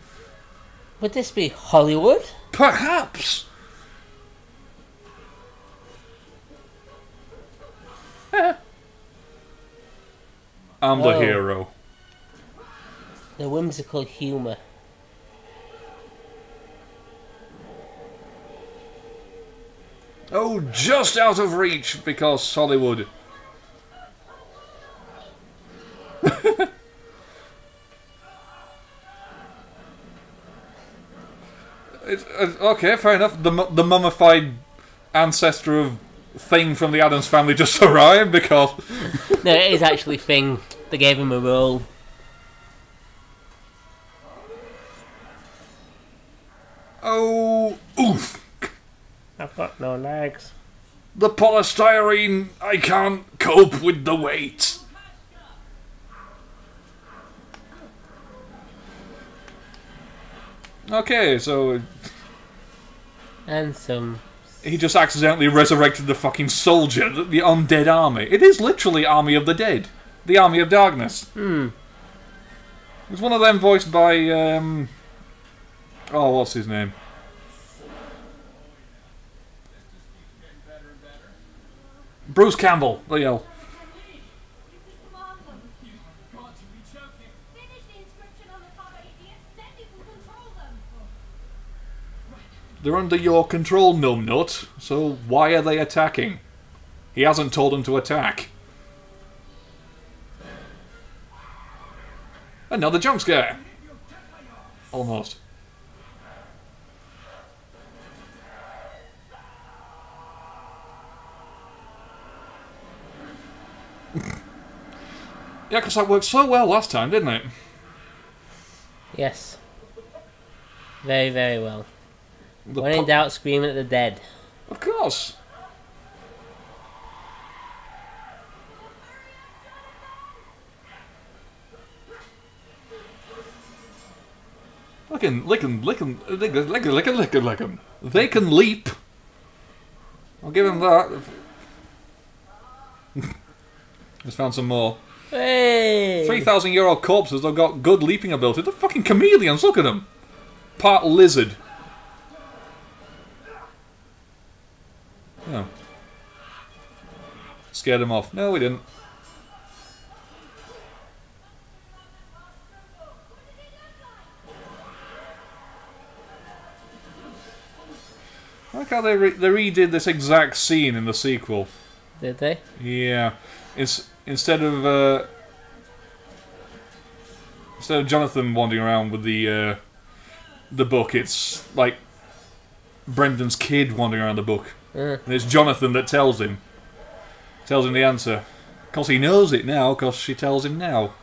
Would this be Hollywood? Perhaps. I'm the hero. The whimsical humour. Oh, just out of reach because Hollywood. Okay, fair enough. The mummified ancestor of Thing from the Addams Family just arrived because... No, it is actually Thing. They gave him a role. Oh, oof. I've got no legs. The polystyrene, I can't cope with the weight. Okay, so... And some... He just accidentally resurrected the fucking soldier, the undead army. It is literally Army of the Dead. The Army of Darkness. It's one of them voiced by, oh, what's his name? Bruce Campbell. There you go. They're under your control, numbnut. So why are they attacking? He hasn't told them to attack. Another jump scare. Almost. Yeah, because that worked so well last time, didn't it? Yes. Very, very well. When in doubt, screaming at the dead. Of course. Lick 'em. They can leap. I'll give him that. Just found some more. Hey! 3,000-year-old corpses that have got good leaping ability. They're fucking chameleons, look at them. Part lizard. Oh. Scared him off. No, we didn't. I like how they redid this exact scene in the sequel. Did they? Yeah. Instead of Jonathan wandering around with the book, it's like Brendan's kid wandering around the book. And it's Jonathan that tells him the answer. Of course he knows it now, because she tells him now.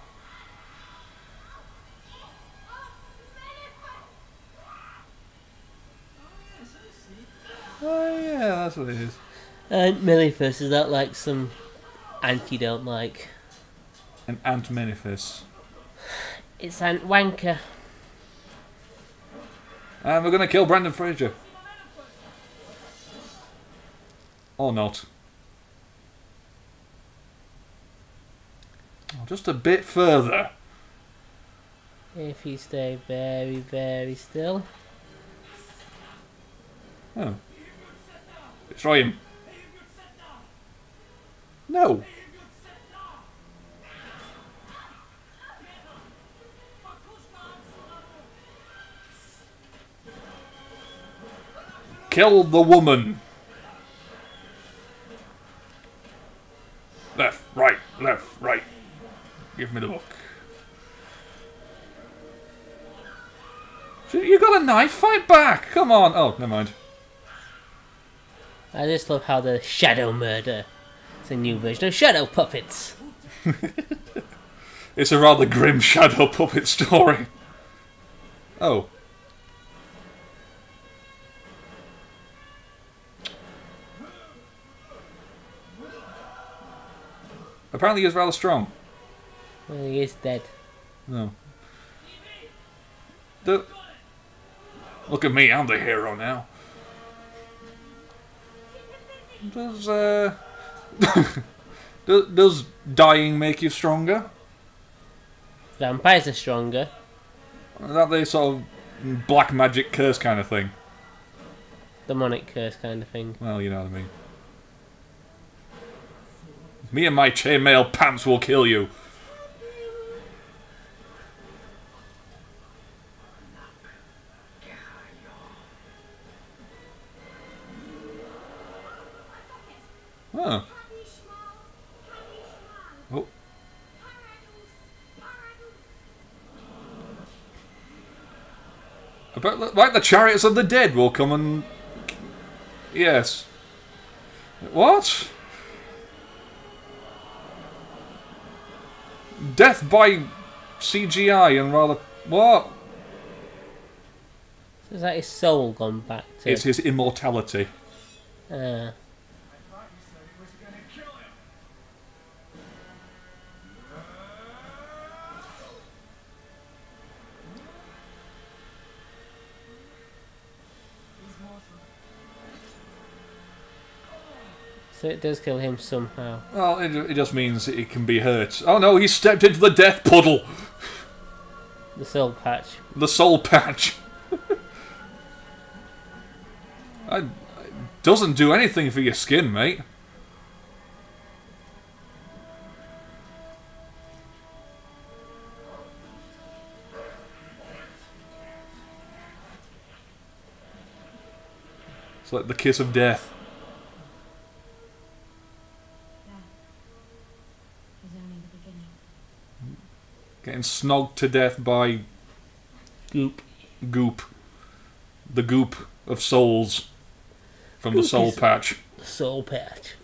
Oh yeah, that's what it is. Millifus, is that like some ant you don't like? An Ant Manifest. It's Ant Wanker. And we're going to kill Brendan Fraser. Or not. Oh, just a bit further. If you stay very, very still. Oh. Destroy him. No. Kill the woman. Left, right, left, right. Give me the book. You got a knife? Fight back! Come on! Oh, never mind. I just love how the shadow murder. It's a new version of shadow puppets. It's a rather grim shadow puppet story. Oh. Apparently he's rather strong. Well, he is dead. No. Look at me, I'm the hero now. Does dying make you stronger? Vampires are stronger. Is that the sort of black magic curse kind of thing? Demonic curse kind of thing. Well, you know what I mean. Me and my chainmail pants will kill you. Oh. Oh. About like the chariots of the dead will come and... Yes. What? Death by CGI and rather... What? Is that his soul gone back to... It's his immortality. So it does kill him somehow. Well, it just means it can be hurt. Oh no, he stepped into the death puddle! The soul patch. The soul patch. It doesn't do anything for your skin, mate. It's like the kiss of death. Getting snogged to death by... Goop. Goop. The goop of souls. From the soul patch. The soul patch.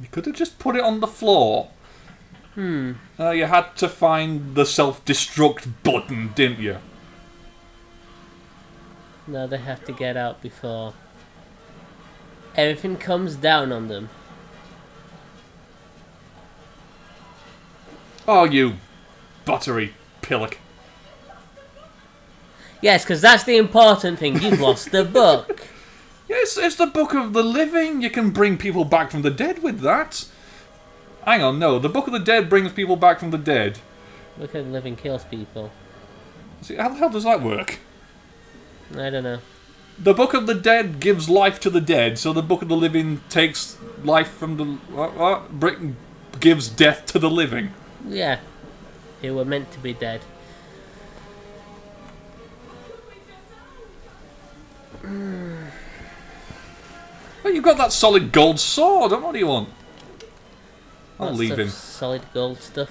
You could have just put it on the floor. You had to find the self-destruct button, didn't you? No, they have to get out before everything comes down on them. Oh, you buttery pillock. Yes, because that's the important thing. You've lost the book. Yes, it's the Book of the Living. You can bring people back from the dead with that. Hang on, no. The Book of the Dead brings people back from the dead. Book of the Living kills people. See, how the hell does that work? I don't know. The Book of the Dead gives life to the dead, so the Book of the Living takes life from the... What? Britain gives death to the living. Yeah. Who were meant to be dead. Well, you've got that solid gold sword. What do you want? I'll Lots leave of him. solid gold stuff.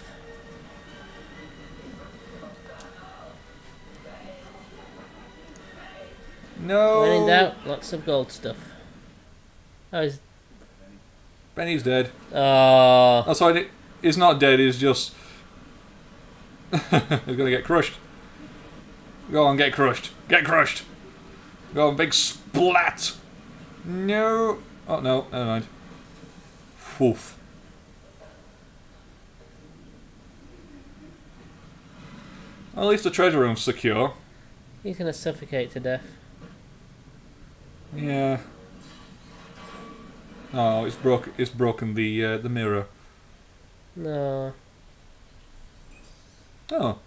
No. When in doubt, lots of gold stuff. Oh, he's... Benny's dead. Oh. Oh, sorry, he's not dead. He's just... he's gonna get crushed. Go on, get crushed. Get crushed. Go on, big splat. No. Oh, no, never mind. Woof. At least the treasure room's secure. He's gonna suffocate to death. Yeah. Oh, it's broken the mirror. No. Oh.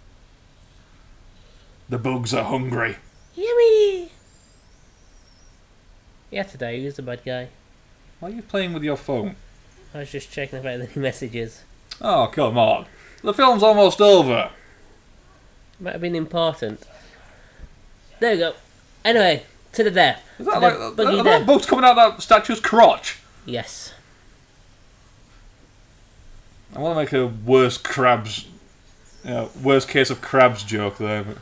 The bugs are hungry. Yummy! Yeah, today he was the bad guy. Why are you playing with your phone? I was just checking about the new messages. Oh, come on. The film's almost over. Might have been important. There we go. Anyway, to the death. Is that To like the buggy are death. that bugs coming out of that statue's crotch? Yes. I want to make a worst case of crabs joke there. But...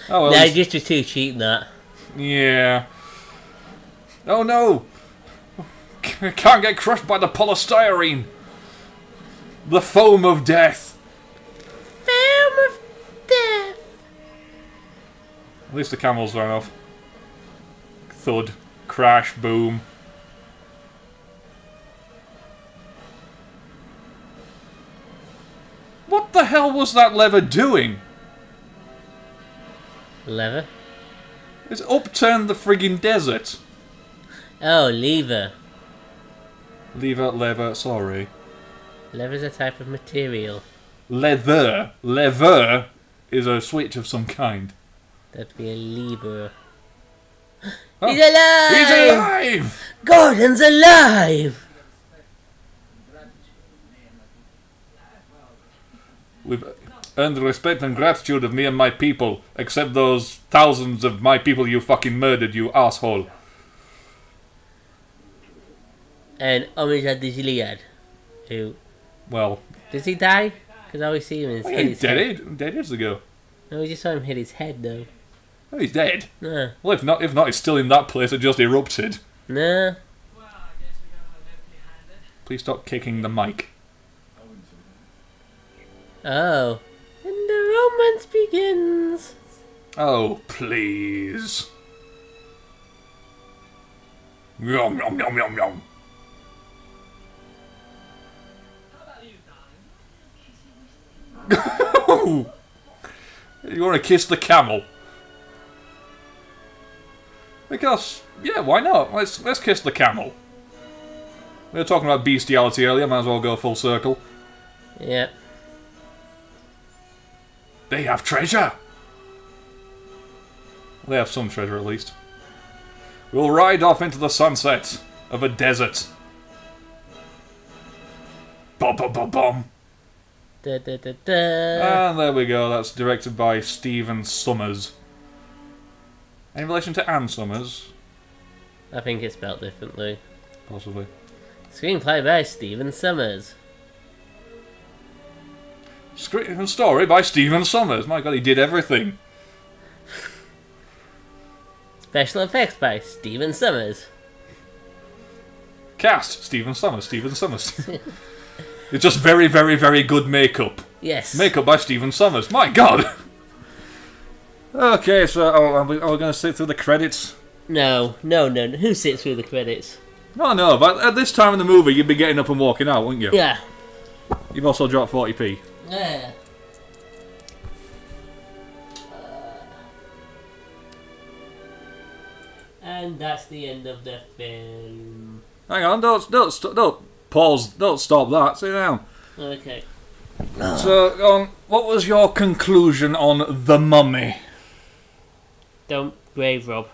Oh, well. No, it just was too cheap, that. Yeah. Oh no! Can't get crushed by the polystyrene! The foam of death! Foam of death! At least the camels ran off. Thud. Crash. Boom. What the hell was that lever doing? Lever? It's upturned the friggin' desert. Oh, lever. Lever, sorry. Lever's a type of material. Lever. Lever is a switch of some kind. That'd be a lever. Oh, He's alive! He's alive! Gordon's alive! We've earned the respect and gratitude of me and my people, except those thousands of my people you fucking murdered, you asshole. And homage at the Gilead. Who... Well, Does he die? Because I always see him hit he's his head. dead years ago. No, we just saw him hit his head, though. Oh, he's dead. Nah. Well, if not, he's still in that place that just erupted. Nah. Please stop kicking the mic. Oh. And the romance begins. Oh, please. Yum, yum, yum, yum, yum. You want to kiss the camel? Because, yeah, why not? Let's kiss the camel. We were talking about bestiality earlier, might as well go full circle. Yep. They have treasure! They have some treasure, at least. We'll ride off into the sunset of a desert. Bum bum bum bum. Da, da, da, da. And there we go, that's directed by Stephen Summers. In relation to Anne Summers? I think it's spelled differently. Possibly. Screenplay by Stephen Summers. Script and story by Stephen Summers. My god, he did everything. Special effects by Stephen Summers. Cast, Stephen Summers. It's just very, very, very good makeup. Yes. Makeup by Stephen Summers. My god! Okay, so are we going to sit through the credits? No. Who sits through the credits? No, but at this time in the movie, you'd be getting up and walking out, wouldn't you? Yeah. You've also dropped 40p. Yeah. And that's the end of the film. Hang on, don't pause, don't stop that, sit down. Okay. So, what was your conclusion on The Mummy? Don't grave rob.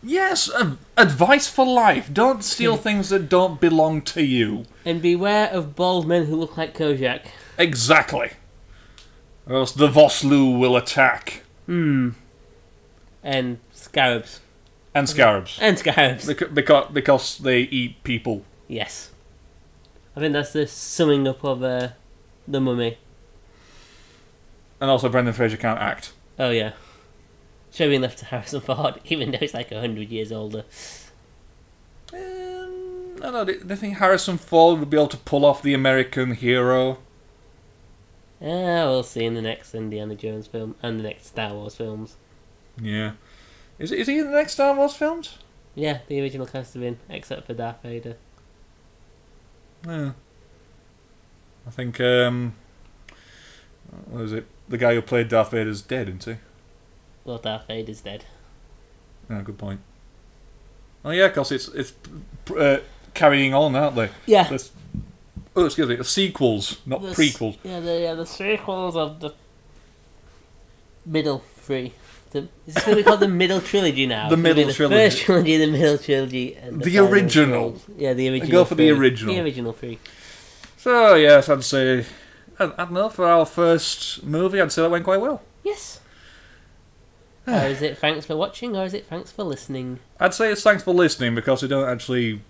Yes, advice for life. Don't steal things that don't belong to you. And beware of bald men who look like Kojak. Exactly. Or else the Vosloo will attack. And scarabs. And scarabs. And scarabs. Because they eat people. Yes. I think that's the summing up of The Mummy. And also Brendan Fraser can't act. Oh yeah. Should have been left to Harrison Ford, even though he's like 100 years older. I don't know, do you think Harrison Ford would be able to pull off the American hero? We'll see in the next Indiana Jones film and the next Star Wars films. Yeah. Is he in the next Star Wars films? Yeah, the original cast have been, except for Darth Vader. Yeah. I think, what is it? The guy who played Darth Vader's dead, isn't he? Well, Darth Vader's dead. Yeah, good point. Oh yeah, because it's carrying on, aren't they? Yeah. This Oh, excuse me, the sequels, not prequels. The sequels of the middle three. Is this going to be called the middle trilogy now? The middle trilogy. The first trilogy, the middle trilogy, and The original. Yeah, the original. Go for the three. original. The original three. So, yes, I'd say, I don't know, for our first movie, I'd say that went quite well. Yes. Or is it thanks for watching, or is it thanks for listening? I'd say it's thanks for listening, because they don't actually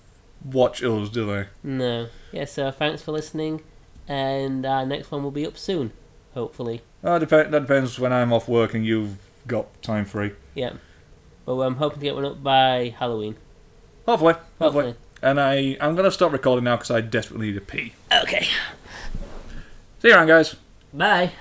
watch us, do they? No. Yeah, so thanks for listening, and our next one will be up soon, hopefully. That depends when I'm off work and you've got time free. Yeah. But I'm hoping to get one up by Halloween. Hopefully. Hopefully. And I'm going to stop recording now because I desperately need to pee. Okay. See you around, guys. Bye.